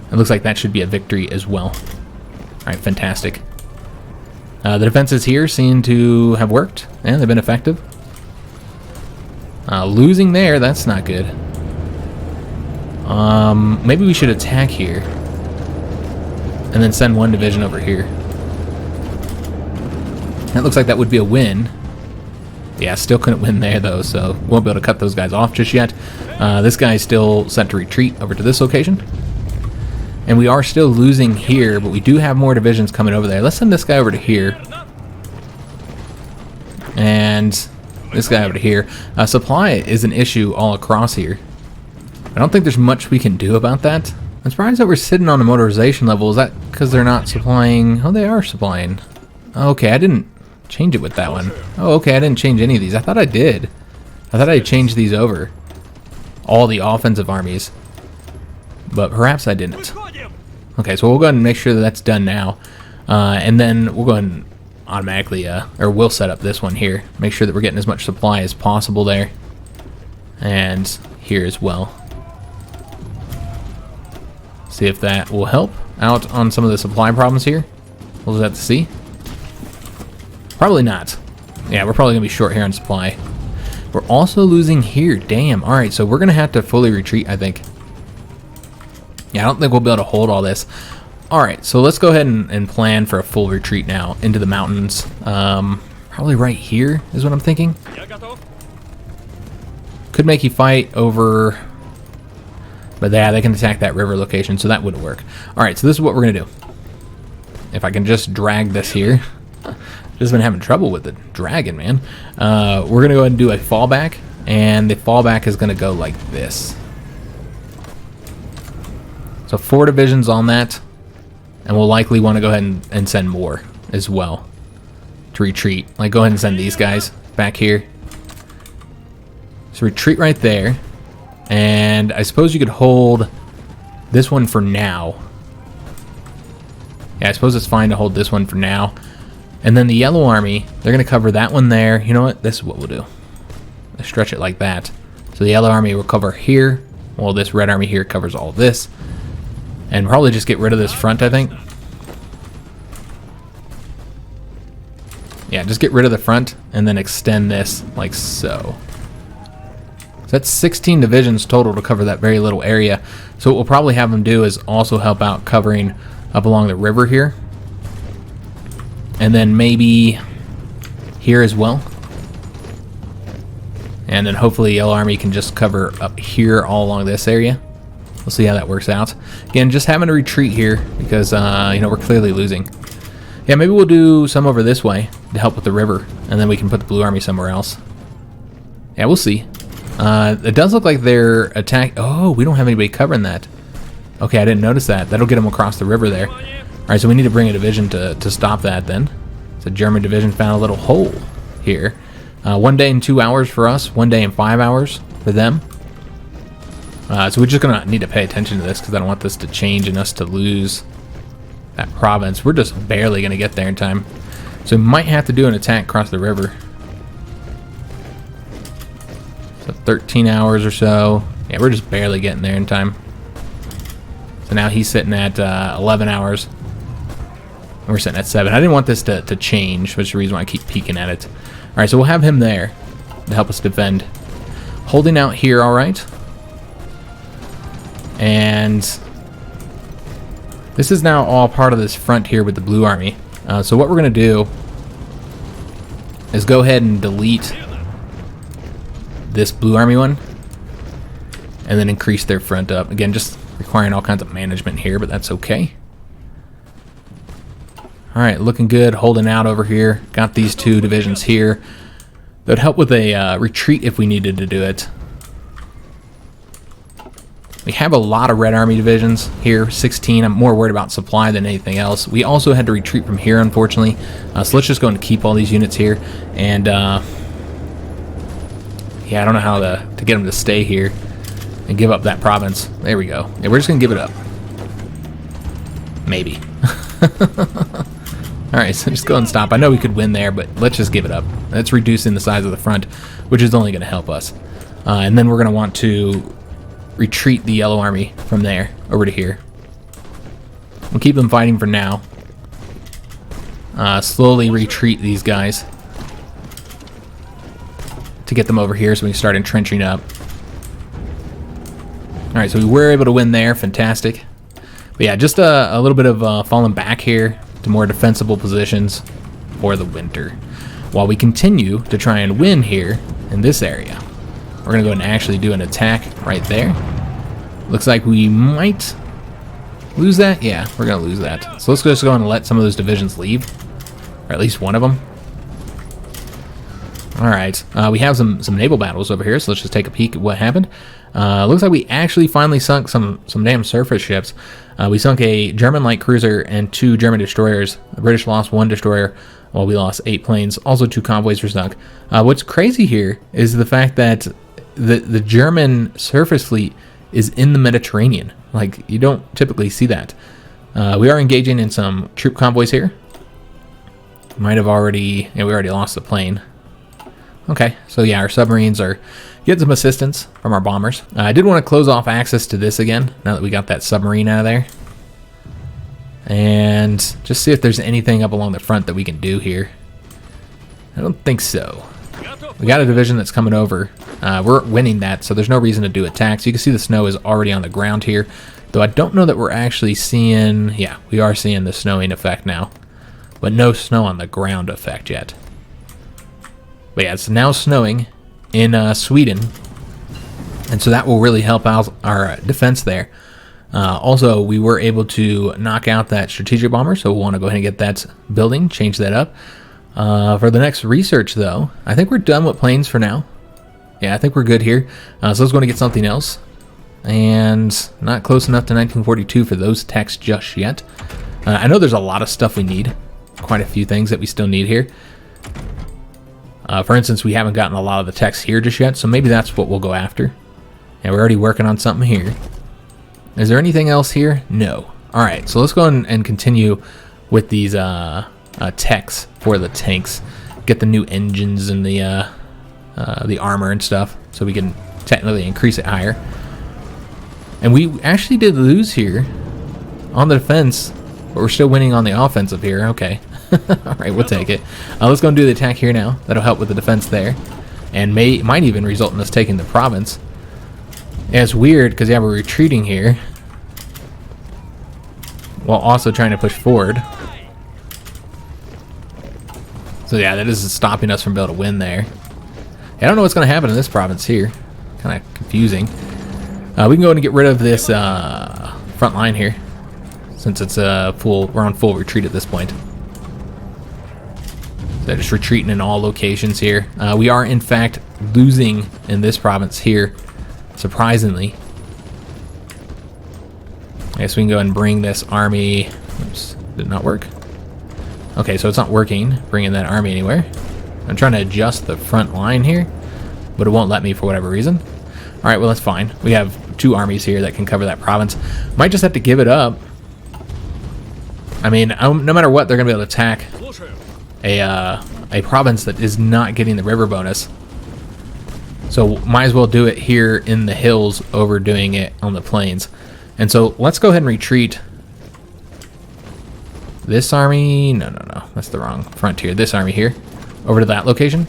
It looks like that should be a victory as well. All right, fantastic. The defenses here seem to have worked, and they've been effective. Losing there, that's not good. Maybe we should attack here and then send 1 division over here. That looks like that would be a win. Yeah, still couldn't win there though, so won't be able to cut those guys off just yet. This guy is still sent to retreat over to this location. And we are still losing here, but we do have more divisions coming over there. Let's send this guy over to here. And this guy over to here. Supply is an issue all across here. I don't think there's much we can do about that. I'm surprised that we're sitting on a motorization level. Is that because they're not supplying? Oh, they are supplying. Okay, I didn't change it with that one. Oh, okay, I didn't change any of these. I thought I did. I thought I changed these over. All the offensive armies. But perhaps I didn't. Okay, so we'll go ahead and make sure that that's done now. And then we'll go ahead and automatically, or we'll set up this one here. Make sure that we're getting as much supply as possible there. And here as well. See if that will help out on some of the supply problems here. We'll just have to see. Probably not. Yeah, we're probably going to be short here on supply. We're also losing here. Damn. Alright, so we're going to have to fully retreat, I think. Yeah, I don't think we'll be able to hold all this. Alright, so let's go ahead and plan for a full retreat now into the mountains. Probably right here is what I'm thinking. Could make you fight over... But yeah, they can attack that river location, so that wouldn't work. Alright, so this is what we're going to do. If I can just drag this here. Just been having trouble with the dragon, man. We're going to go ahead and do a fallback. And the fallback is going to go like this. So 4 divisions on that, and we'll likely want to go ahead and send more as well to retreat. Like, go ahead and send these guys back here. So retreat right there, and I suppose you could hold this one for now. Yeah, I suppose it's fine to hold this one for now. And then the yellow army, they're going to cover that one there. You know what? This is what we'll do. Let's stretch it like that. So the yellow army will cover here, while this red army here covers all this. And probably just get rid of this front, I think. Yeah, just get rid of the front and then extend this like so. So that's 16 divisions total to cover that very little area. So what we'll probably have them do is also help out covering up along the river here. And then maybe here as well. And then hopefully Yellow Army can just cover up here all along this area. We'll see how that works out. Again, just having to retreat here because, you know, we're clearly losing. Yeah, maybe we'll do some over this way to help with the river, and then we can put the Blue Army somewhere else. Yeah, we'll see. It does look like they're attack. Oh, we don't have anybody covering that. Okay, I didn't notice that. That'll get them across the river there. All right, so we need to bring a division to stop that then. So German division found a little hole here. 1 day and 2 hours for us, 1 day and 5 hours for them. So we're just going to need to pay attention to this because I don't want this to change and us to lose that province. We're just barely going to get there in time. So we might have to do an attack across the river. So 13 hours or so. Yeah, we're just barely getting there in time. So now he's sitting at 11 hours. And we're sitting at 7. I didn't want this to change, which is the reason why I keep peeking at it. All right, so we'll have him there to help us defend. Holding out here, all right. And this is now all part of this front here with the Blue Army. So what we're going to do is go ahead and delete this Blue Army one and then increase their front up. Again, just requiring all kinds of management here, but that's okay. All right, looking good, holding out over here. Got these 2 divisions here. That would help with a retreat if we needed to do it. We have a lot of Red Army divisions here, 16. I'm more worried about supply than anything else. We also had to retreat from here, unfortunately. So let's just go and keep all these units here. And, yeah, I don't know how to get them to stay here. and give up that province. There we go. Yeah, we're just going to give it up. Maybe. Alright, so just go and stop. I know we could win there, but let's just give it up. That's reducing the size of the front, which is only going to help us. And then we're going to want to retreat the yellow army from there over to here. We'll keep them fighting for now. Slowly retreat these guys to get them over here so we can start entrenching up. Alright, so we were able to win there. Fantastic. But yeah, just a little bit of falling back here to more defensible positions for the winter, while we continue to try and win here in this area. We're going to go and actually do an attack right there. Looks like we might lose that. Yeah, we're going to lose that. So let's just go and let some of those divisions leave, or at least one of them. Alright, we have some naval battles over here, so let's just take a peek at what happened. Looks like we actually finally sunk some damn surface ships. We sunk a German light cruiser and 2 German destroyers. The British lost 1 destroyer, while we lost 8 planes. Also 2 convoys were sunk. What's crazy here is the fact that the German surface fleet is in the Mediterranean. Like, you don't typically see that. We are engaging in some troop convoys here. Might have already... Yeah, we already lost the plane. Okay, so yeah, our submarines are getting some assistance from our bombers. I did want to close off access to this again, now that we got that submarine out of there. And just see if there's anything up along the front that we can do here. I don't think so. We got a division that's coming over. We're winning that, so there's no reason to do attacks. You can see the snow is already on the ground here, though I don't know that we're actually seeing... Yeah, we are seeing the snowing effect now, but no snow on the ground effect yet. But yeah, it's now snowing in Sweden, and so that will really help out our defense there. Also, we were able to knock out that strategic bomber, so we'll want to go ahead and get that building, change that up. For the next research, though, I think we're done with planes for now. Yeah, I think we're good here. So let's go and get something else. And not close enough to 1942 for those techs just yet. I know there's a lot of stuff we need. Quite a few things that we still need here. For instance, we haven't gotten a lot of the techs here just yet, so maybe that's what we'll go after. And we're already working on something here. Is there anything else here? No. Alright, so let's go and continue with these techs for the tanks. Get the new engines and the armor and stuff, so we can technically increase it higher. And we actually did lose here on the defense, but we're still winning on the offensive here. Okay. Alright, we'll take it. Let's go and do the attack here now. That'll help with the defense there. And might even result in us taking the province. Yeah, it's weird because yeah, we're retreating here while also trying to push forward. So yeah, that is stopping us from being able to win there. I don't know what's going to happen in this province here. Kind of confusing. We can go ahead and get rid of this front line here, since it's we're on full retreat at this point. So just retreating in all locations here. We are in fact losing in this province here, surprisingly. I guess we can go and bring this army. Oops, did not work. Okay, so it's not working, bringing that army anywhere. I'm trying to adjust the front line here, but it won't let me for whatever reason. Alright, well that's fine. We have 2 armies here that can cover that province. Might just have to give it up. I mean, no matter what, they're going to be able to attack a province that is not getting the river bonus. So might as well do it here in the hills over doing it on the plains. And so let's go ahead and retreat this army. No, that's the wrong frontier. This army here over to that location,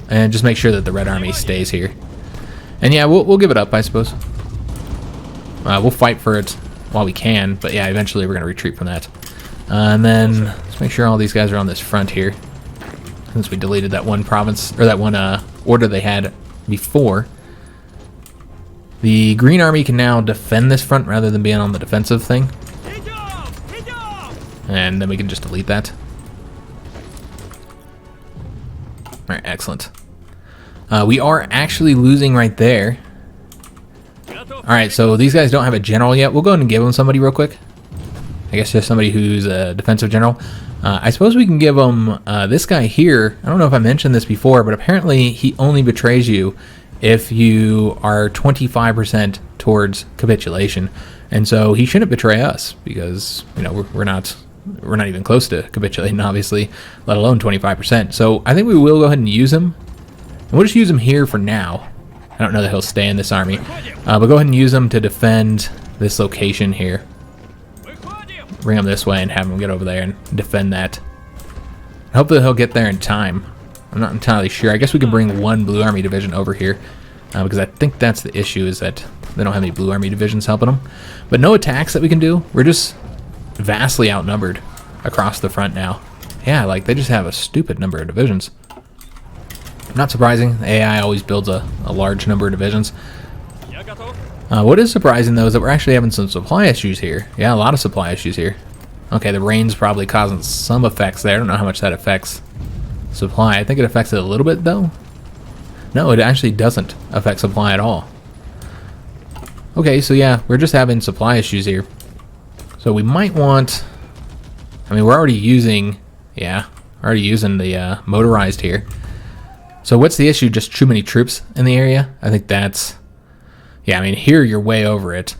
and just make sure that the red army stays here. And yeah, we'll give it up, I suppose. We'll fight for it while we can, but yeah, eventually we're going to retreat from that. And then let's make sure all these guys are on this front here, since we deleted that one province, or that one order they had before. The green army can now defend this front rather than being on the defensive thing. And then we can just delete that. Alright, excellent. We are actually losing right there. Alright, so these guys don't have a general yet. We'll go ahead and give them somebody real quick. I guess just somebody who's a defensive general. I suppose we can give them this guy here. I don't know if I mentioned this before, but apparently he only betrays you if you are 25% towards capitulation. And so he shouldn't betray us because, you know, we're not even close to capitulating, obviously, let alone 25%. So I think we will go ahead and use him. And we'll just use him here for now. I don't know that he'll stay in this army. But go ahead and use him to defend this location here. Bring him this way and have him get over there and defend that. Hopefully he'll get there in time. I'm not entirely sure. I guess we can bring one Blue Army division over here. Because I think that's the issue, is that they don't have any Blue Army divisions helping them. But no attacks that we can do. We're just vastly outnumbered across the front now. Yeah, like they just have a stupid number of divisions. Not surprising. The AI always builds a large number of divisions. What is surprising, though, is that we're actually having some supply issues here. Yeah, a lot of supply issues here. Okay, the rain's probably causing some effects there. I don't know how much that affects supply. I think it affects it a little bit, though. No, it actually doesn't affect supply at all. Okay, so yeah, we're just having supply issues here. So we might want... I mean, we're already using... Yeah, the motorized here. So what's the issue? Just too many troops in the area? I think that's... Yeah, I mean, here you're way over it.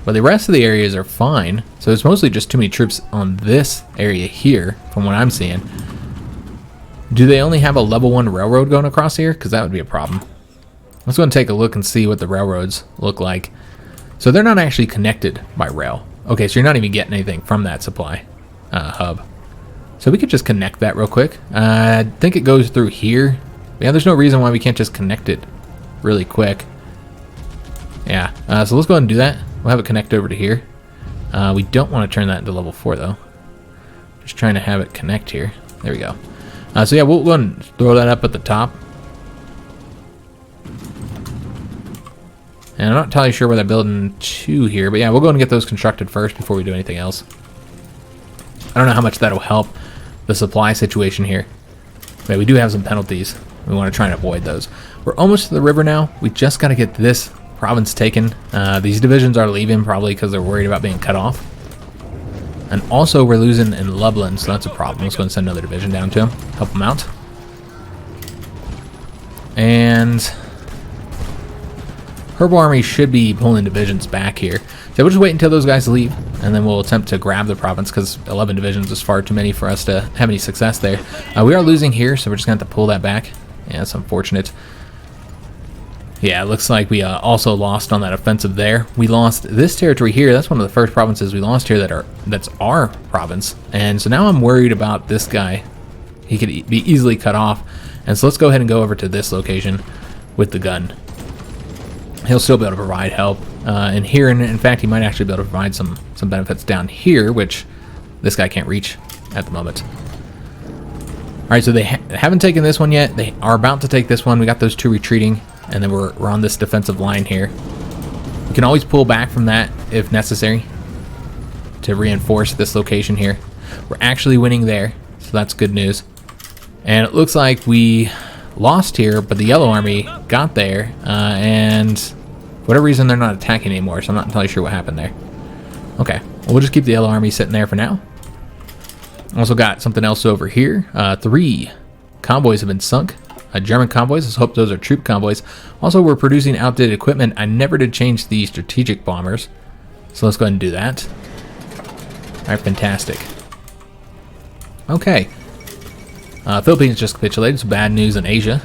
But the rest of the areas are fine. So it's mostly just too many troops on this area here, from what I'm seeing. Do they only have a level 1 railroad going across here? Because that would be a problem. Let's go and take a look and see what the railroads look like. So they're not actually connected by rail. Okay, so you're not even getting anything from that supply hub. So we could just connect that real quick. I think it goes through here. Yeah, there's no reason why we can't just connect it really quick. Yeah, so let's go ahead and do that. We'll have it connect over to here. We don't want to turn that into level 4 though. Just trying to have it connect here. There we go. So yeah, we'll go ahead and throw that up at the top. And I'm not entirely sure where they're building to here, but yeah, we'll go and get those constructed first before we do anything else. I don't know how much that'll help the supply situation here. But we do have some penalties. We want to try and avoid those. We're almost to the river now. We just got to get this province taken. These divisions are leaving probably because they're worried about being cut off. And also we're losing in Lublin, so that's a problem. Let's go and send another division down to him, help him out. And Purple Army should be pulling divisions back here. So we'll just wait until those guys leave, and then we'll attempt to grab the province, because 11 divisions is far too many for us to have any success there. We are losing here, so we're just going to have to pull that back. Yeah, that's unfortunate. Yeah, it looks like we also lost on that offensive there. We lost this territory here. That's one of the first provinces we lost here that's our province. And so now I'm worried about this guy. He could be easily cut off. And so let's go ahead and go over to this location with the gun. He'll still be able to provide help. And here, in fact, he might actually be able to provide some benefits down here, which this guy can't reach at the moment. All right, so they haven't taken this one yet. They are about to take this one. We got those two retreating. And then we're on this defensive line here. We can always pull back from that if necessary to reinforce this location here. We're actually winning there, so that's good news. And it looks like we lost here, but the Yellow Army got there, and for whatever reason they're not attacking anymore, so I'm not entirely sure what happened there. Okay, well, we'll just keep the Yellow Army sitting there for now. Also got something else over here. 3 convoys have been sunk. German convoys. Let's hope those are troop convoys. Also, we're producing outdated equipment. I never did change the strategic bombers, so let's go ahead and do that. All right, fantastic. Okay. Philippines just capitulated, so bad news in Asia.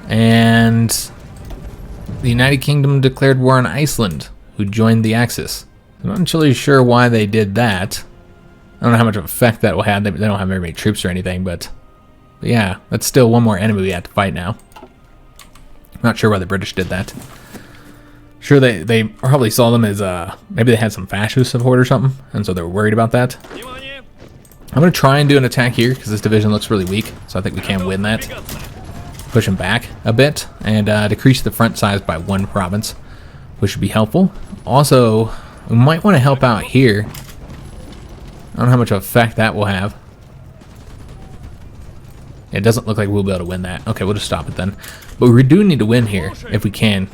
And the United Kingdom declared war on Iceland, who joined the Axis. I'm not entirely sure why they did that. I don't know how much of effect that will have. They don't have very many troops or anything, but yeah, that's still one more enemy we have to fight now. I'm not sure why the British did that. Sure, they probably saw them as, maybe they had some fascist support or something, and so they were worried about that. I'm going to try and do an attack here, because this division looks really weak, so I think we can win that. Push them back a bit, and decrease the front size by 1 province, which should be helpful. Also, we might want to help out here. I don't know how much effect that will have. It doesn't look like we'll be able to win that. Okay, we'll just stop it then. But we do need to win here, if we can.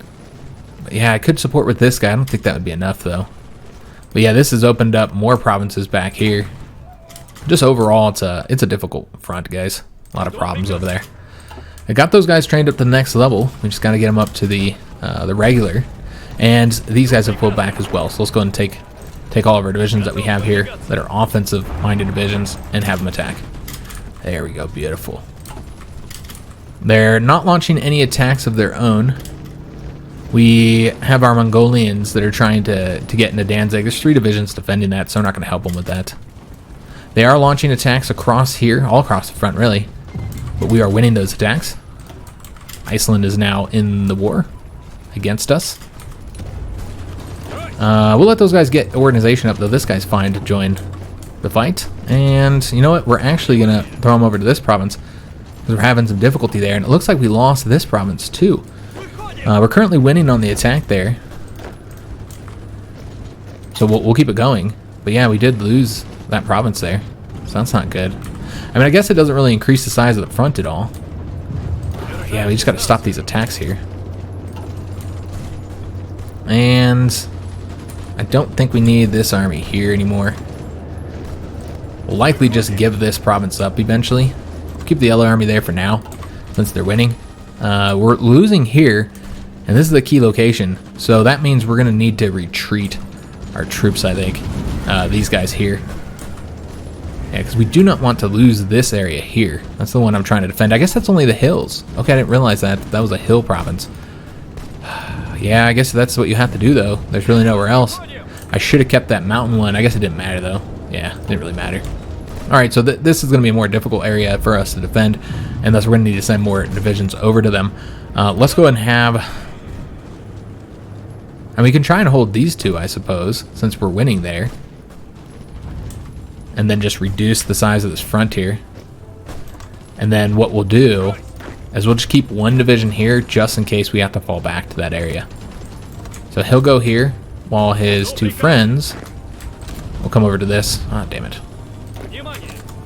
But yeah, I could support with this guy. I don't think that would be enough, though. But yeah, this has opened up more provinces back here. Just overall, it's a difficult front, guys. A lot of problems over there. I got those guys trained up to the next level. We just got to get them up to the regular. And these guys have pulled back as well. So let's go ahead and take all of our divisions that we have here that are offensive-minded divisions and have them attack. There we go. Beautiful. They're not launching any attacks of their own. We have our Mongolians that are trying to get into Danzig. There's 3 divisions defending that, so I'm not going to help them with that. They are launching attacks across here, all across the front, really. But we are winning those attacks. Iceland is now in the war against us. We'll let those guys get organization up, though. This guy's fine to join the fight. And you know what? We're actually going to throw him over to this province because we're having some difficulty there. And it looks like we lost this province, too. We're currently winning on the attack there. So we'll keep it going. But yeah, we did lose that province there. So that's not good. I mean, I guess it doesn't really increase the size of the front at all. Yeah, we just got to stop these attacks here. And I don't think we need this army here anymore. We'll likely just give this province up eventually. Keep the yellow army there for now, since they're winning. We're losing here, and this is the key location. So that means we're going to need to retreat our troops, I think. These guys here. Yeah, because we do not want to lose this area here. That's the one I'm trying to defend. I guess that's only the hills. Okay, I didn't realize that. That was a hill province. Yeah, I guess that's what you have to do, though. There's really nowhere else. I should have kept that mountain one. I guess it didn't matter, though. Yeah, it didn't really matter. Alright, so this is going to be a more difficult area for us to defend, and thus we're going to need to send more divisions over to them. Let's go ahead and have... And we can try and hold these 2, I suppose, since we're winning there. And then just reduce the size of this front here. And then what we'll do is we'll just keep 1 division here just in case we have to fall back to that area. So he'll go here while his 2 friends will come over to this. Ah, damn it.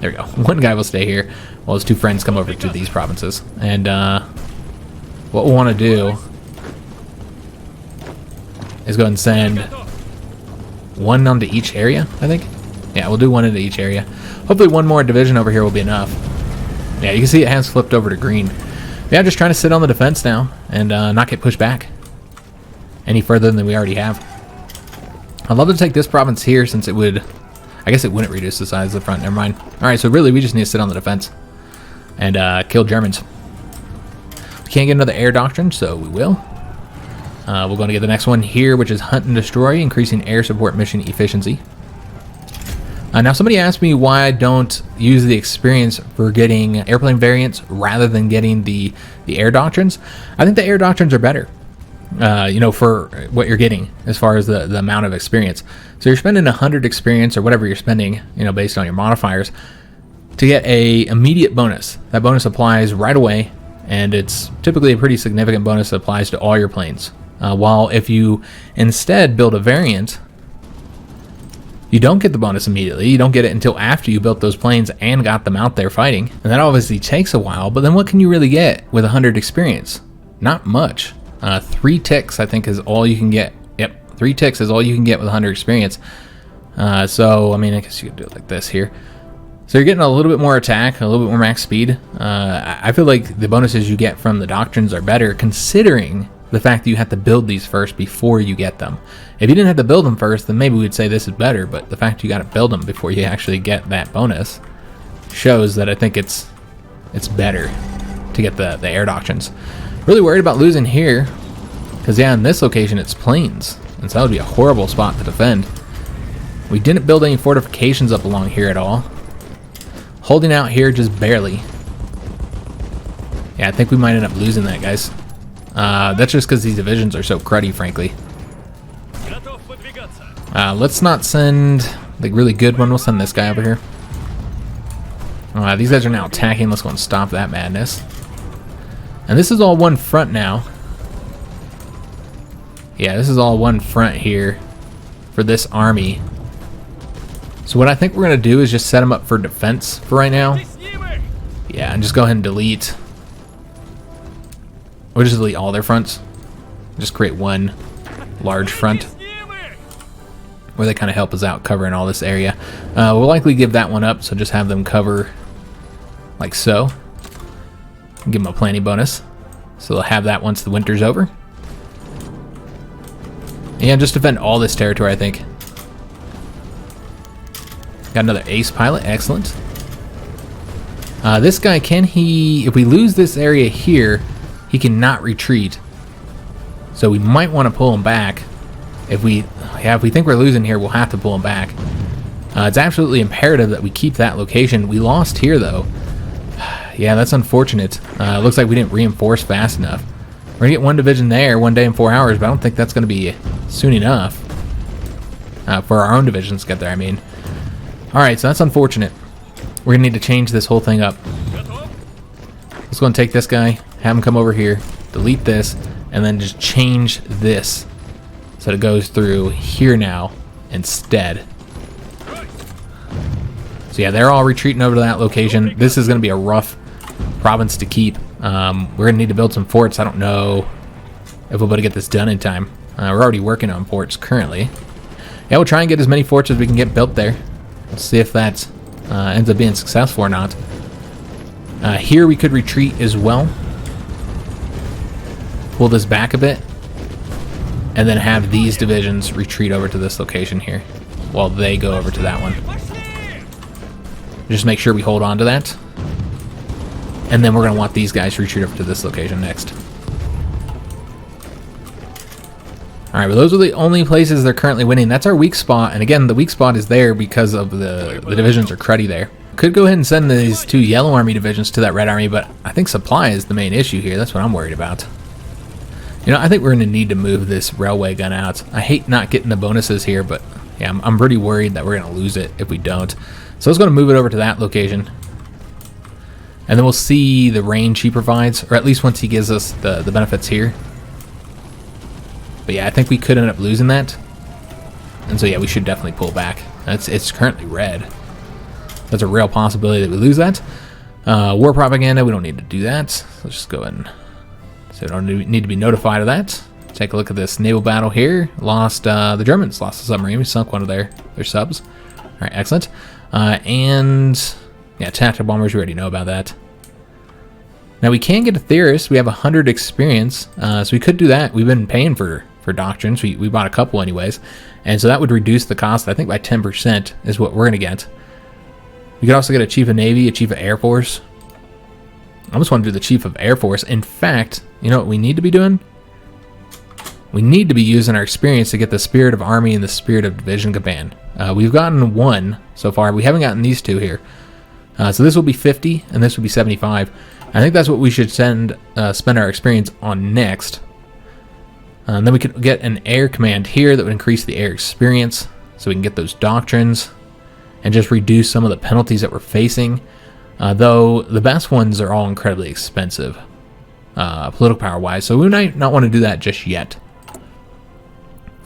There we go. 1 guy will stay here while his 2 friends come over to these provinces. And what we'll want to do is go ahead and send 1 onto each area, I think. Yeah, we'll do 1 into each area. Hopefully 1 more division over here will be enough. Yeah, you can see it has flipped over to green. Yeah, just trying to sit on the defense now and not get pushed back any further than we already have. I'd love to take this province here since it would... I guess it wouldn't reduce the size of the front. Never mind. Alright, so really we just need to sit on the defense and kill Germans. We can't get another air doctrine, so we will. We're going to get the next one here, which is Hunt and Destroy, increasing air support mission efficiency. Now somebody asked me why I don't use the experience for getting airplane variants rather than getting the air doctrines. I think the air doctrines are better, you know, for what you're getting as far as the amount of experience. So you're spending 100 experience or whatever you're spending, you know, based on your modifiers to get a immediate bonus. That bonus applies right away, and it's typically a pretty significant bonus that applies to all your planes. While if you instead build a variant, you don't get the bonus immediately. You don't get it until after you built those planes and got them out there fighting. And that obviously takes a while, but then what can you really get with 100 experience? Not much. 3 ticks, I think, is all you can get. Yep, 3 ticks is all you can get with 100 experience. So, I mean, I guess you could do it like this here. So you're getting a little bit more attack, a little bit more max speed. I feel like the bonuses you get from the doctrines are better, considering the fact that you have to build these first before you get them. If you didn't have to build them first, then maybe we'd say this is better, but the fact you got to build them before you actually get that bonus shows that I think it's better to get the air doctrines. Really worried about losing here, because yeah, in this location it's plains, and so that would be a horrible spot to defend. We didn't build any fortifications up along here at all. Holding out here just barely. Yeah, I think we might end up losing that, guys. That's just because these divisions are so cruddy, frankly. Let's not send the really good one. We'll send this guy over here. These guys are now attacking. Let's go and stop that madness. And this is all one front now. Yeah, this is all one front here for this army. So what I think we're going to do is just set them up for defense for right now. Yeah, and just go ahead and delete. We'll just delete all their fronts. Just create one large front where they kind of help us out covering all this area. We'll likely give that one up, so just have them cover like so. Give them a planning bonus. So they'll have that once the winter's over. And just defend all this territory, I think. Got another ace pilot, excellent. This guy, if we lose this area here, he cannot retreat. So we might want to pull him back. If we think we're losing here, we'll have to pull him back. It's absolutely imperative that we keep that location. We lost here, though. Yeah, that's unfortunate. It looks like we didn't reinforce fast enough. We're going to get one division there, 1 day and 4 hours, but I don't think that's going to be soon enough. For our own divisions to get there, I mean. Alright, so that's unfortunate. We're going to need to change this whole thing up. Let's go and take this guy, have him come over here, delete this, and then just change this so it goes through here now instead. So yeah, they're all retreating over to that location. This is going to be a rough province to keep. We're going to need to build some forts. I don't know if we'll be able to get this done in time. We're already working on forts currently. Yeah, we'll try and get as many forts as we can get built there. Let's see if that ends up being successful or not. Here we could retreat as well. Pull this back a bit. And then have these divisions retreat over to this location here while they go over to that one. Just make sure we hold on to that. And then we're going to want these guys to retreat over to this location next. Alright, well those are the only places they're currently winning. That's our weak spot, and again, the weak spot is there because of the divisions are cruddy there. Could go ahead and send these 2 yellow army divisions to that red army, but I think supply is the main issue here. That's what I'm worried about. You know, I think we're going to need to move this railway gun out. I hate not getting the bonuses here, but yeah, I'm pretty worried that we're going to lose it if we don't. So I was going to move it over to that location. And then we'll see the range he provides, or at least once he gives us the benefits here. But yeah, I think we could end up losing that. And so yeah, we should definitely pull back. It's currently red. There's a real possibility that we lose that. War propaganda, we don't need to do that. Let's just go ahead and... So we don't need to be notified of that. Take a look at this naval battle here. The Germans lost a submarine. We sunk one of their subs. Alright, excellent. And... Yeah, tactical bombers, we already know about that. Now we can get a theorist. We have 100 experience, so we could do that. We've been paying for doctrines. We bought a couple anyways, and so that would reduce the cost, I think, by 10% is what we're going to get. We could also get a chief of navy, a chief of air force. I almost want to do the chief of air force. In fact, you know what we need to be doing? We need to be using our experience to get the spirit of army and the spirit of division command. We've gotten 1 so far. We haven't gotten these 2 here. So this will be 50, and this will be 75. I think that's what we should spend our experience on next. And then we could get an air command here that would increase the air experience, so we can get those doctrines and just reduce some of the penalties that we're facing. Though the best ones are all incredibly expensive, political power-wise, so we might not want to do that just yet.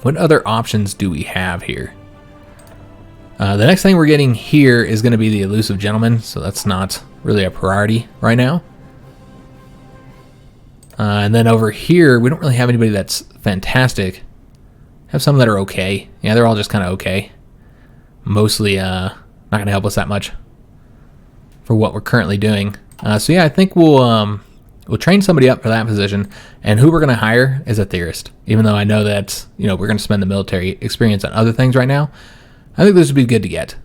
What other options do we have here? The next thing we're getting here is going to be the elusive gentleman, so that's not really a priority right now. And then over here, we don't really have anybody that's fantastic. Have some that are okay. Yeah, they're all just kind of okay. Mostly not going to help us that much for what we're currently doing. So yeah, I think we'll train somebody up for that position, and who we're going to hire is a theorist. Even though I know that, you know, we're going to spend the military experience on other things right now, I think this would be good to get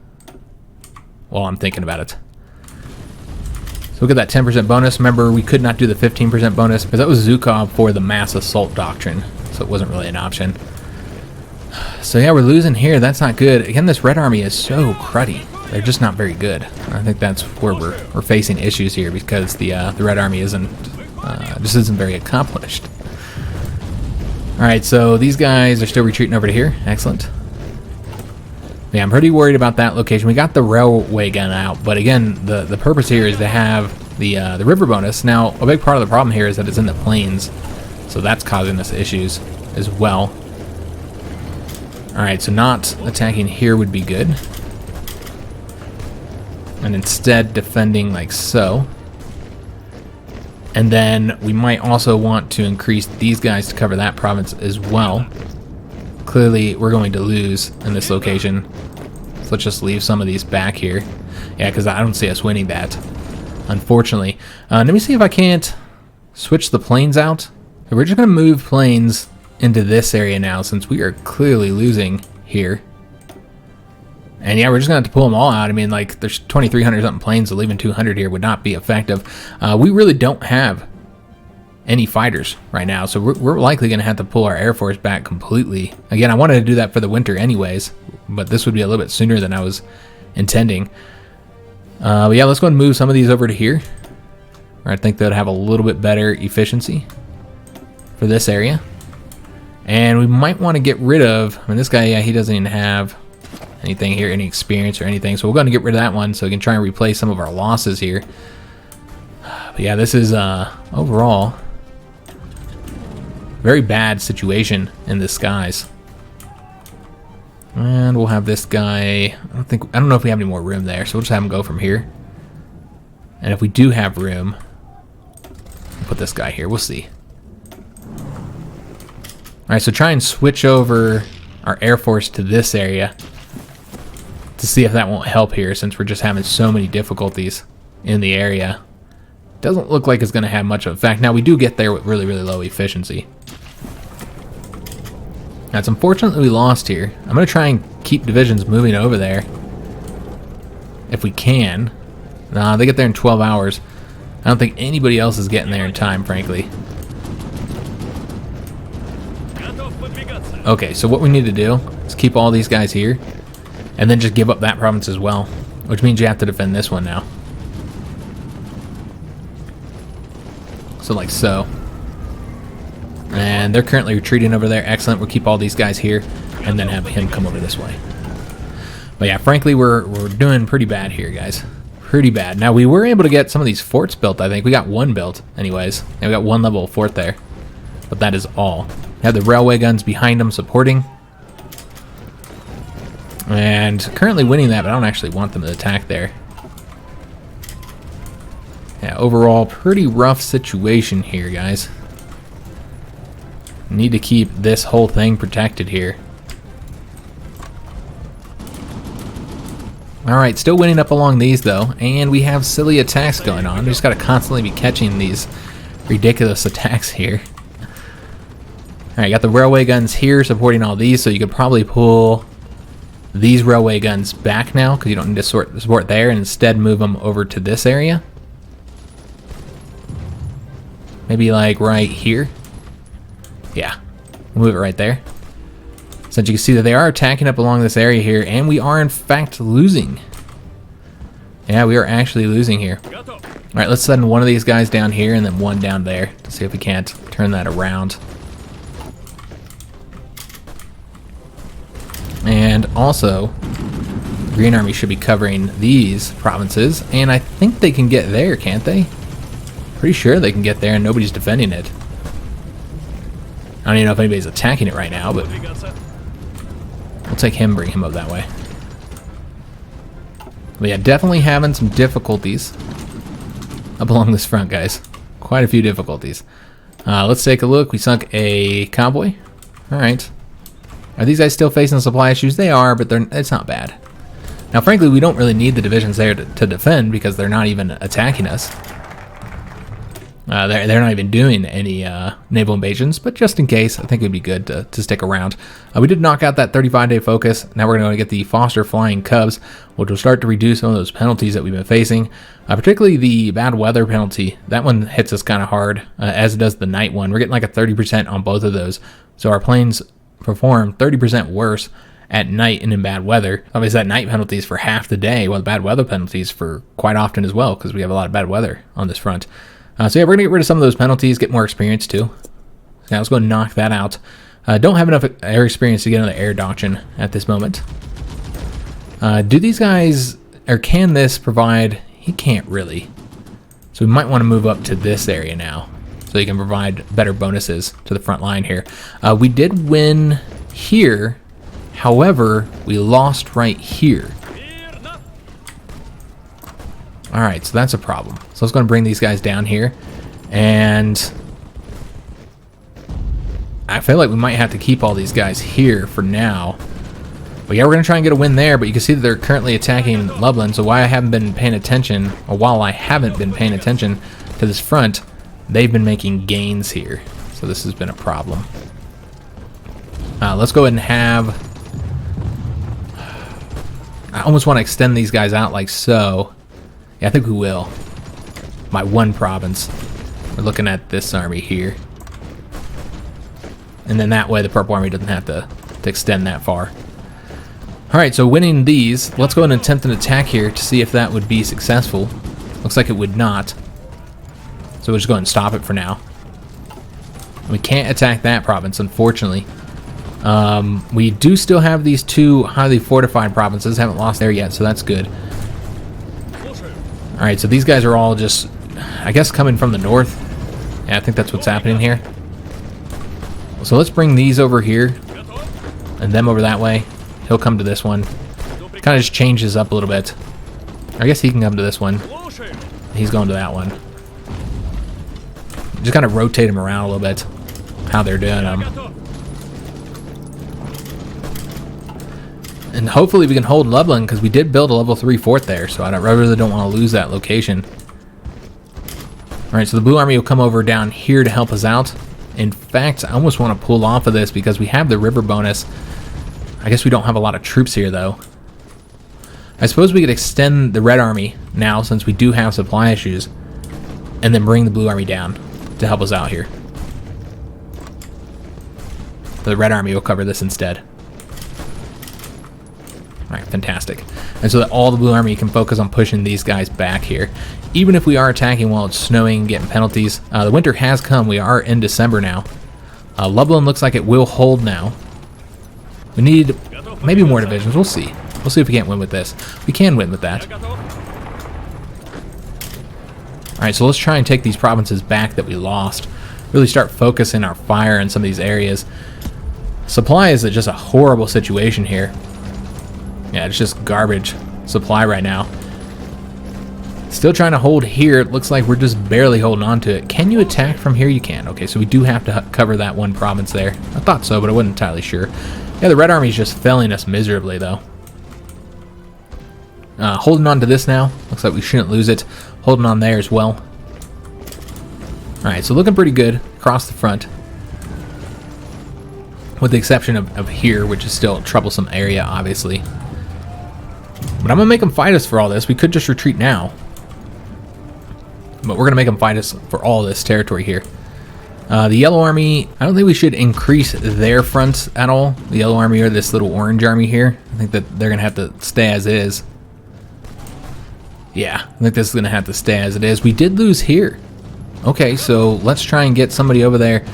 while I'm thinking about it. So we'll get that 10% bonus. Remember, we could not do the 15% bonus because that was Zhukov for the mass assault doctrine, so it wasn't really an option. So yeah, we're losing here. That's not good. Again, this red army is so cruddy. They're just not very good. I think that's where we're facing issues here, because the red army just isn't very accomplished. All right, so these guys are still retreating over to here. Excellent. Yeah, I'm pretty worried about that location. We got the railway gun out, but again, the purpose here is to have the river bonus. Now, a big part of the problem here is that it's in the plains, so that's causing us issues as well. All right, so not attacking here would be good, and instead defending like so. And then we might also want to increase these guys to cover that province as well. Clearly, we're going to lose in this location. So let's just leave some of these back here. Yeah, because I don't see us winning that. unfortunately. Let me see if I can't switch the planes out. So we're just going to move planes into this area now, since we are clearly losing here. And yeah, we're just going to have to pull them all out. I mean, like, there's 2,300 something planes, so leaving 200 here would not be effective. We really don't have any fighters right now, so we're likely going to have to pull our Air Force back completely. Again, I wanted to do that for the winter anyways, but this would be a little bit sooner than I was intending. But yeah, let's go and move some of these over to here, where I think they'd have a little bit better efficiency for this area. And we might want to get rid of, I mean, this guy, yeah, he doesn't even have anything here, any experience or anything, so we're going to get rid of that one so we can try and replace some of our losses here. But yeah, this is overall very bad situation in the skies. And we'll have this guy, I don't know if we have any more room there, so we'll just have him go from here. And if we do have room, we'll put this guy here, we'll see. Alright, so try and switch over our Air Force to this area to see if that won't help here, since we're just having so many difficulties in the area. Doesn't look like it's going to have much of an effect. Now, we do get there with really, really low efficiency. Now, it's unfortunate that we lost here. I'm going to try and keep divisions moving over there if we can. Nah, they get there in 12 hours. I don't think anybody else is getting there in time, frankly. Okay, so what we need to do is keep all these guys here and then just give up that province as well, which means you have to defend this one now. So like so. And they're currently retreating over there. Excellent. We'll keep all these guys here and then have him come over this way. But yeah, frankly, we're doing pretty bad here, guys. Pretty bad. Now, we were able to get some of these forts built, I think. We got one built, anyways. And we got one level of fort there. But that is all. We have the railway guns behind them supporting. And currently winning that, but I don't actually want them to attack there. Yeah, overall, pretty rough situation here, guys. Need to keep this whole thing protected here. Alright, still winning up along these, though. And we have silly attacks going on. We just got to constantly be catching these ridiculous attacks here. Alright, got the railway guns here supporting all these, so you could probably pull these railway guns back now, because you don't need to support there, and instead move them over to this area. Maybe like right here. Yeah, we'll move it right there. So that you can see that they are attacking up along this area here, and we are in fact losing. Yeah, we are actually losing here. Alright, let's send one of these guys down here and then one down there to see if we can't turn that around. And also, the Green Army should be covering these provinces, and I think they can get there, can't they? Pretty sure they can get there and nobody's defending it. I don't even know if anybody's attacking it right now, but we'll take him, bring him up that way. But yeah, definitely having some difficulties up along this front, guys. Quite a few difficulties. Let's take a look. We sunk a convoy. Alright. Are these guys still facing supply issues? They are, but it's not bad. Now, frankly, we don't really need the divisions there to defend because they're not even attacking us. They're not even doing any naval invasions, but just in case, I think it would be good to stick around. We did knock out that 35-day focus. Now we're going to get the Foster Flying Cubs, which will start to reduce some of those penalties that we've been facing, particularly the bad weather penalty. That one hits us kind of hard, as does the night one. We're getting like a 30% on both of those, so our planes perform 30% worse at night and in bad weather. Obviously, that night penalty is for half the day, while the bad weather penalties for quite often as well, because we have a lot of bad weather on this front. So yeah, we're going to get rid of some of those penalties, get more experience too. So now let's go and knock that out. Don't have enough air experience to get another air doctrine at this moment. Do these guys, or can this provide? He can't really. So we might want to move up to this area now, so you can provide better bonuses to the front line here. We did win here, however, we lost right here. Alright, so that's a problem. So let's go and bring these guys down here. And I feel like we might have to keep all these guys here for now. But yeah, we're going to try and get a win there, but you can see that they're currently attacking Lublin, so while I haven't been paying attention to this front, they've been making gains here. So this has been a problem. Let's go ahead and have... I almost want to extend these guys out like so. Yeah, I think we will. By one province. We're looking at this army here. And then that way the Purple Army doesn't have to extend that far. Alright, so winning these, let's go ahead and attempt an attack here to see if that would be successful. Looks like it would not. So we'll just go ahead and stop it for now. We can't attack that province, unfortunately. We do still have these two highly fortified provinces. Haven't lost there yet, so that's good. Alright, so these guys are all just, I guess, coming from the north. Yeah, I think that's what's happening here. So let's bring these over here and them over that way. He'll come to this one. Kind of just changes up a little bit. I guess he can come to this one. He's going to that one. Just kind of rotate them around a little bit. How they're doing them. And hopefully we can hold Lublin, because we did build a level 3 fort there, so I really don't want to lose that location. Alright, so the Blue Army will come over down here to help us out. In fact, I almost want to pull off of this because we have the river bonus. I guess we don't have a lot of troops here, though. I suppose we could extend the Red Army now, since we do have supply issues, and then bring the Blue Army down to help us out here. The Red Army will cover this instead. Alright, fantastic. And so that all the Blue Army can focus on pushing these guys back here. Even if we are attacking while it's snowing and getting penalties. The winter has come. We are in December now. Lublin looks like it will hold now. We need maybe more divisions. We'll see. We'll see if we can't win with this. We can win with that. Alright, so let's try and take these provinces back that we lost. Really start focusing our fire in some of these areas. Supply is just a horrible situation here. Yeah, it's just garbage supply right now. Still trying to hold here. It looks like we're just barely holding on to it. Can you attack from here? You can. Okay, so we do have to cover that one province there. I thought so, but I wasn't entirely sure. Yeah, the Red Army's just failing us miserably, though. Holding on to this now. Looks like we shouldn't lose it. Holding on there as well. Alright, so looking pretty good across the front. With the exception of here, which is still a troublesome area, obviously. But I'm going to make them fight us for all this. We could just retreat now. But we're going to make them fight us for all this territory here. The Yellow Army, I don't think we should increase their fronts at all. The Yellow Army or this little Orange Army here. I think that they're going to have to stay as is. Yeah, I think this is going to have to stay as it is. We did lose here. Okay, so let's try and get somebody over there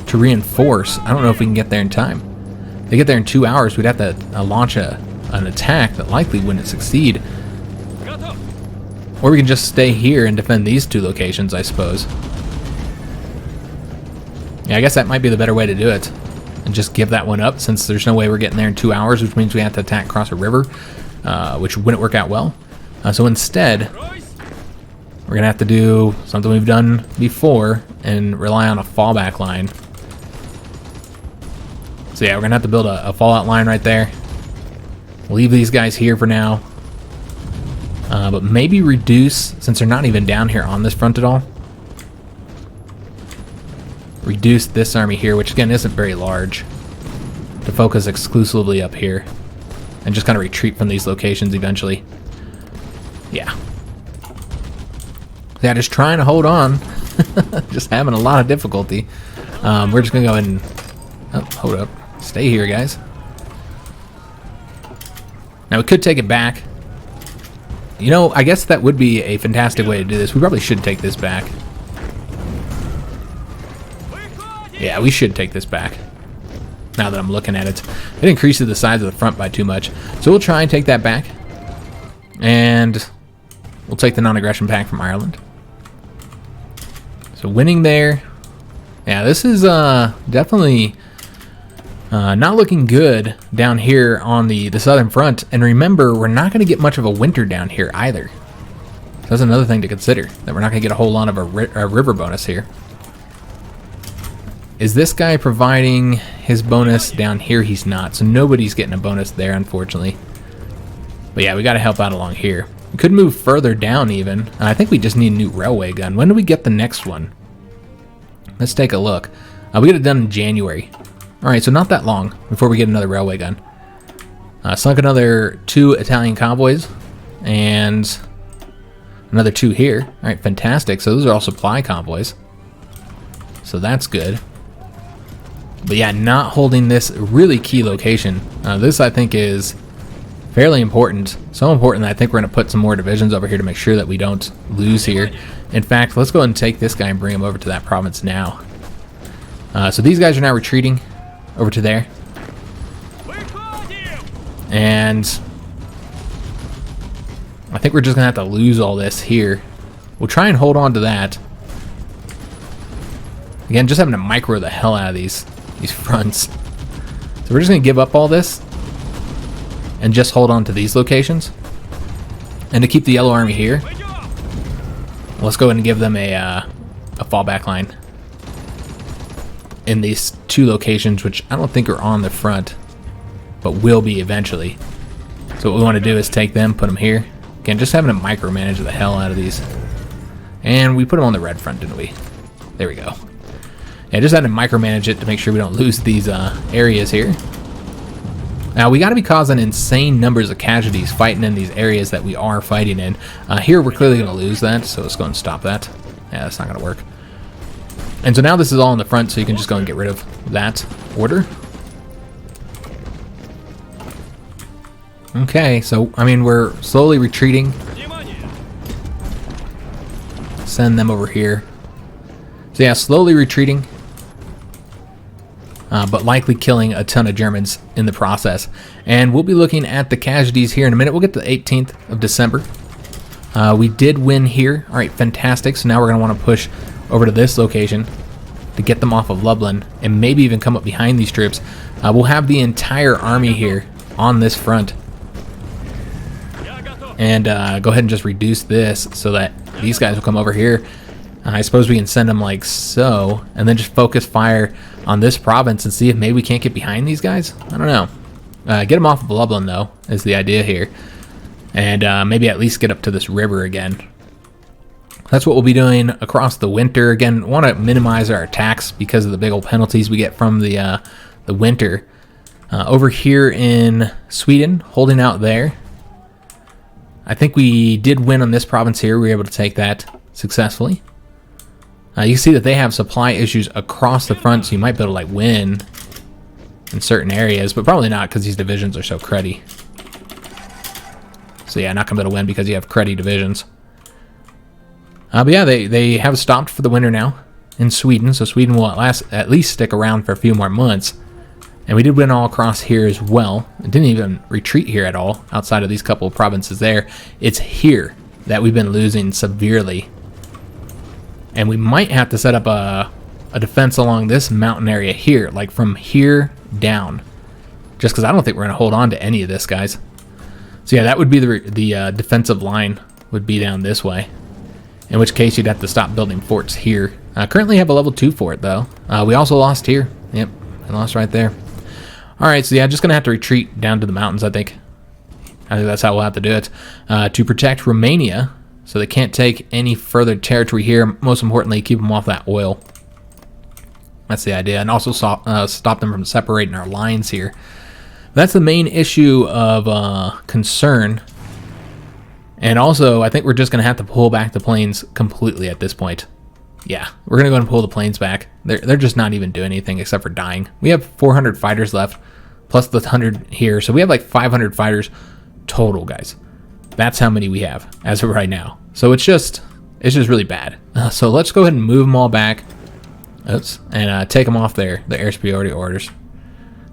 to reinforce. I don't know if we can get there in time. If they get there in 2 hours, we'd have to launch an attack that likely wouldn't succeed. Or we can just stay here and defend these two locations, I suppose. Yeah, I guess that might be the better way to do it. And just give that one up, since there's no way we're getting there in 2 hours, which means we have to attack across a river, which wouldn't work out well. So instead, we're going to have to do something we've done before and rely on a fallback line. So yeah, we're going to have to build a fallout line right there. Leave these guys here for now. But maybe reduce, since they're not even down here on this front at all. Reduce this army here, which again isn't very large, to focus exclusively up here. And just kind of retreat from these locations eventually. Yeah. Yeah, just trying to hold on. Just having a lot of difficulty. We're just going to go ahead and... Oh, hold up. Stay here, guys. Now, we could take it back. You know, I guess that would be a fantastic way to do this. We probably should take this back. Yeah, we should take this back. Now that I'm looking at it. It increases the size of the front by too much. So we'll try and take that back. And we'll take the non-aggression pact from Ireland. So winning there. Yeah, this is definitely not looking good down here on the southern front. And remember, we're not going to get much of a winter down here either. That's another thing to consider, that we're not going to get a whole lot of a river bonus here. Is this guy providing his bonus down here? He's not, so nobody's getting a bonus there, unfortunately. But yeah, we got to help out along here. We could move further down even. And I think we just need a new railway gun. When do we get the next one? Let's take a look. We get it done in January. Alright, so not that long before we get another railway gun. Sunk another 2 Italian convoys. And another 2 here. Alright, fantastic. So those are all supply convoys. So that's good. But yeah, not holding this really key location. This, I think, is fairly important. So important that I think we're going to put some more divisions over here to make sure that we don't lose here. In fact, let's go ahead and take this guy and bring him over to that province now. So these guys are now retreating over to there. And I think we're just going to have to lose all this here. We'll try and hold on to that. Again, just having to micro the hell out of these fronts. So we're just going to give up all this and just hold on to these locations. And to keep the Yellow Army here, let's go ahead and give them a fallback line in these 2 locations, which I don't think are on the front, but will be eventually. So what we want to do is take them, put them here. Again, just having to micromanage the hell out of these. And we put them on the red front, didn't we? There we go. Yeah, just had to micromanage it to make sure we don't lose these areas here. Now, we got to be causing insane numbers of casualties fighting in these areas that we are fighting in. Here, we're clearly going to lose that, so let's go and stop that. Yeah, that's not going to work. And so now this is all in the front, so you can just go and get rid of that order. Okay, so, I mean, we're slowly retreating. Send them over here. So yeah, slowly retreating. But likely killing a ton of Germans in the process. And we'll be looking at the casualties here in a minute. We'll get to the 18th of December. We did win here. Alright, fantastic. So now we're going to want to push over to this location to get them off of Lublin and maybe even come up behind these troops. We'll have the entire army here on this front. And go ahead and just reduce this so that these guys will come over here. I suppose we can send them like so, and then just focus fire on this province and see if maybe we can't get behind these guys. I don't know. Get them off of Lublin, though, is the idea here. And maybe at least get up to this river again. That's what we'll be doing across the winter. Again, want to minimize our attacks because of the big old penalties we get from the winter. Over here in Sweden, holding out there. I think we did win on this province here. We were able to take that successfully. You can see that they have supply issues across the front, so you might be able to like win in certain areas, but probably not because these divisions are so cruddy. So yeah, not gonna be able to win because you have cruddy divisions. But yeah, they have stopped for the winter now in Sweden, so Sweden will at least stick around for a few more months. And we did win all across here as well. It didn't even retreat here at all outside of these couple of provinces there. It's here that we've been losing severely. And we might have to set up a defense along this mountain area here, like from here down. Just because I don't think we're going to hold on to any of this, guys. So yeah, that would be the defensive line would be down this way. In which case you'd have to stop building forts here. Currently have a level 2 fort, though. We also lost here. Yep, I lost right there. Alright, so yeah, just going to have to retreat down to the mountains, I think. I think that's how we'll have to do it. To protect Romania, so they can't take any further territory here. Most importantly, keep them off that oil. That's the idea. And also stop them from separating our lines here. That's the main issue of concern. And also, I think we're just going to have to pull back the planes completely at this point. Yeah, we're going to go and pull the planes back. They're just not even doing anything except for dying. We have 400 fighters left, plus the 100 here. So we have like 500 fighters total, guys. That's how many we have as of right now. So it's just really bad. So let's go ahead and move them all back. Oops, and take them off the air superiority orders.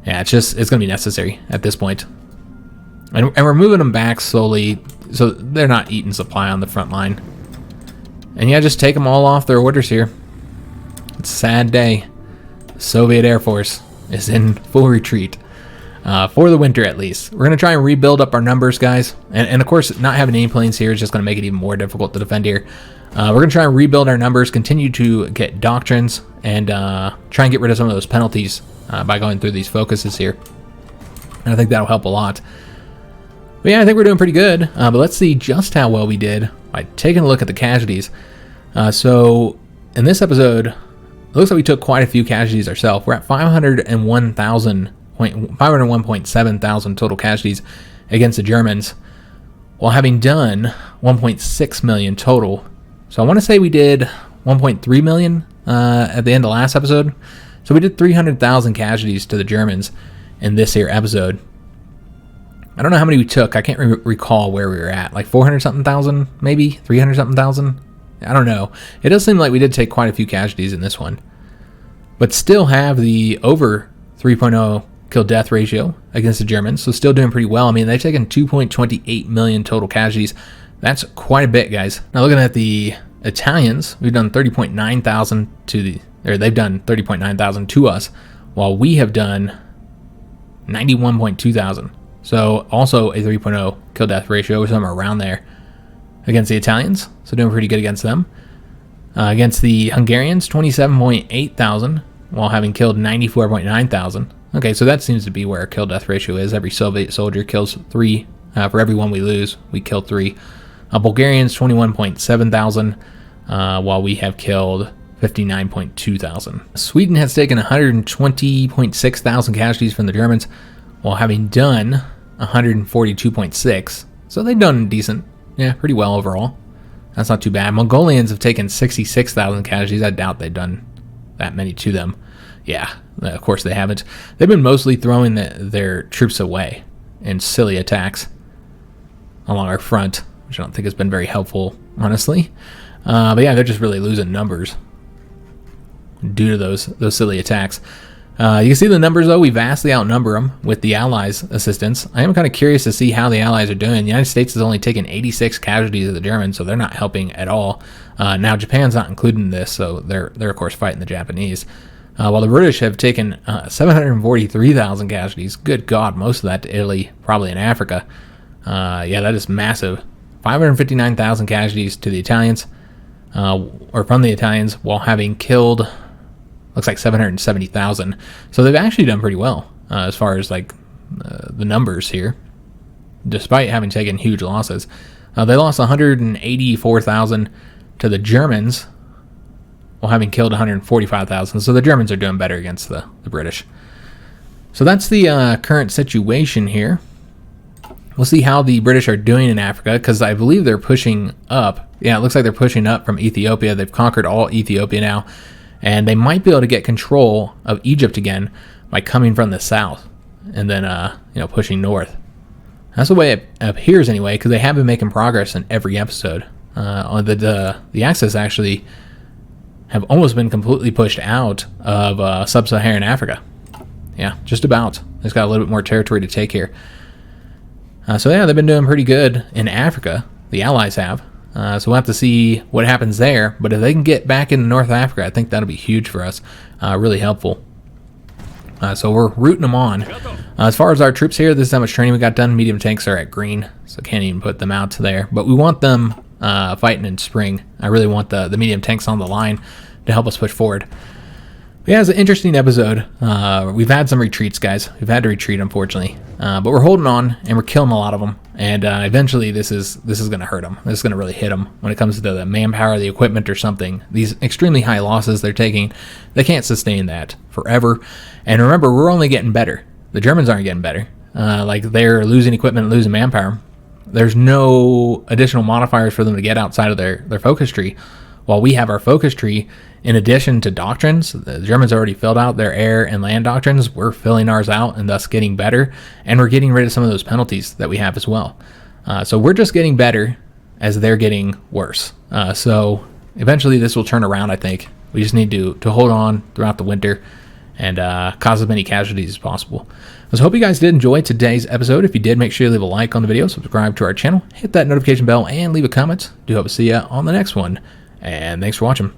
Yeah, it's going to be necessary at this point. And we're moving them back slowly so they're not eating supply on the front line. And yeah, just take them all off their orders here. It's a sad day. The Soviet Air Force is in full retreat. For the winter, at least. We're going to try and rebuild up our numbers, guys. And of course, not having any planes here is just going to make it even more difficult to defend here. We're going to try and rebuild our numbers, continue to get doctrines, and try and get rid of some of those penalties by going through these focuses here. And I think that'll help a lot. But yeah, I think we're doing pretty good. But let's see just how well we did by taking a look at the casualties. So in this episode, it looks like we took quite a few casualties ourselves. We're at 501.7 thousand total casualties against the Germans, while having done 1.6 million total. So I want to say we did 1.3 million at the end of last episode. So we did 300,000 casualties to the Germans in this here episode. I don't know how many we took. I can't recall where we were at. Like 400 something thousand, maybe 300 something thousand. I don't know. It does seem like we did take quite a few casualties in this one, but still have the over 3.0 kill death ratio against the Germans. So still doing pretty well. I mean, they've taken 2.28 million total casualties. That's quite a bit, guys. Now looking at the Italians, we've done 30.9 thousand they've done 30.9 thousand to us, while we have done 91.2 thousand. So also a 3.0 kill death ratio, somewhere around there against the Italians. So doing pretty good against them. Against the Hungarians, 27.8 thousand, while having killed 94.9 thousand. Okay, so that seems to be where our kill death ratio is. Every Soviet soldier kills 3. For every one we lose, we kill 3. Bulgarians, 21.7 thousand, while we have killed 59.2 thousand. Sweden has taken 120.6 thousand casualties from the Germans, while having done 142.6. So they've done decent. Yeah, pretty well overall. That's not too bad. Mongolians have taken 66,000 casualties. I doubt they've done that many to them. Yeah, of course they haven't. They've been mostly throwing their troops away in silly attacks along our front, which I don't think has been very helpful, honestly. But yeah, they're just really losing numbers due to those silly attacks. You can see the numbers, though. We vastly outnumber them with the Allies' assistance. I am kind of curious to see how the Allies are doing. The United States has only taken 86 casualties of the Germans, so they're not helping at all. Now, Japan's not included in this, so they're of course, fighting the Japanese. While the British have taken 743,000 casualties. Good God, most of that to Italy, probably in Africa. Yeah, that is massive. 559,000 casualties to the Italians, or from the Italians, while having killed, looks like 770,000. So they've actually done pretty well as far as like the numbers here, despite having taken huge losses. They lost 184,000 to the Germans, while having killed 145,000. So the Germans are doing better against the British. So that's the current situation here. We'll see how the British are doing in Africa, because I believe they're pushing up. Yeah, it looks like they're pushing up from Ethiopia. They've conquered all Ethiopia now, and they might be able to get control of Egypt again by coming from the south and then pushing north. That's the way it appears anyway, because they have been making progress in every episode. On the Axis actually have almost been completely pushed out of sub-Saharan Africa. Yeah, just about. It's got a little bit more territory to take here. So yeah, they've been doing pretty good in Africa. The Allies have. So we'll have to see what happens there. But if they can get back into North Africa, I think that'll be huge for us. Really helpful. So we're rooting them on. As far as our troops here, this is how much training we got done. Medium tanks are at green, so can't even put them out there. But we want them fighting in spring. I really want the medium tanks on the line to help us push forward. But yeah, it's an interesting episode. We've had some retreats, guys. We've had to retreat, unfortunately. But we're holding on, and we're killing a lot of them. And eventually, this is going to hurt them. This is going to really hit them when it comes to the manpower, the equipment, or something. These extremely high losses they're taking, they can't sustain that forever. And remember, we're only getting better. The Germans aren't getting better. Like, they're losing equipment and losing manpower. There's no additional modifiers for them to get outside of their focus tree. While we have our focus tree, in addition to doctrines, the Germans already filled out their air and land doctrines. We're filling ours out and thus getting better. And we're getting rid of some of those penalties that we have as well. So we're just getting better as they're getting worse. So eventually this will turn around, I think. We just need to hold on throughout the winter and cause as many casualties as possible. So I hope you guys did enjoy today's episode. If you did, make sure you leave a like on the video, subscribe to our channel, hit that notification bell, and leave a comment. Do hope to see you on the next one. And thanks for watching.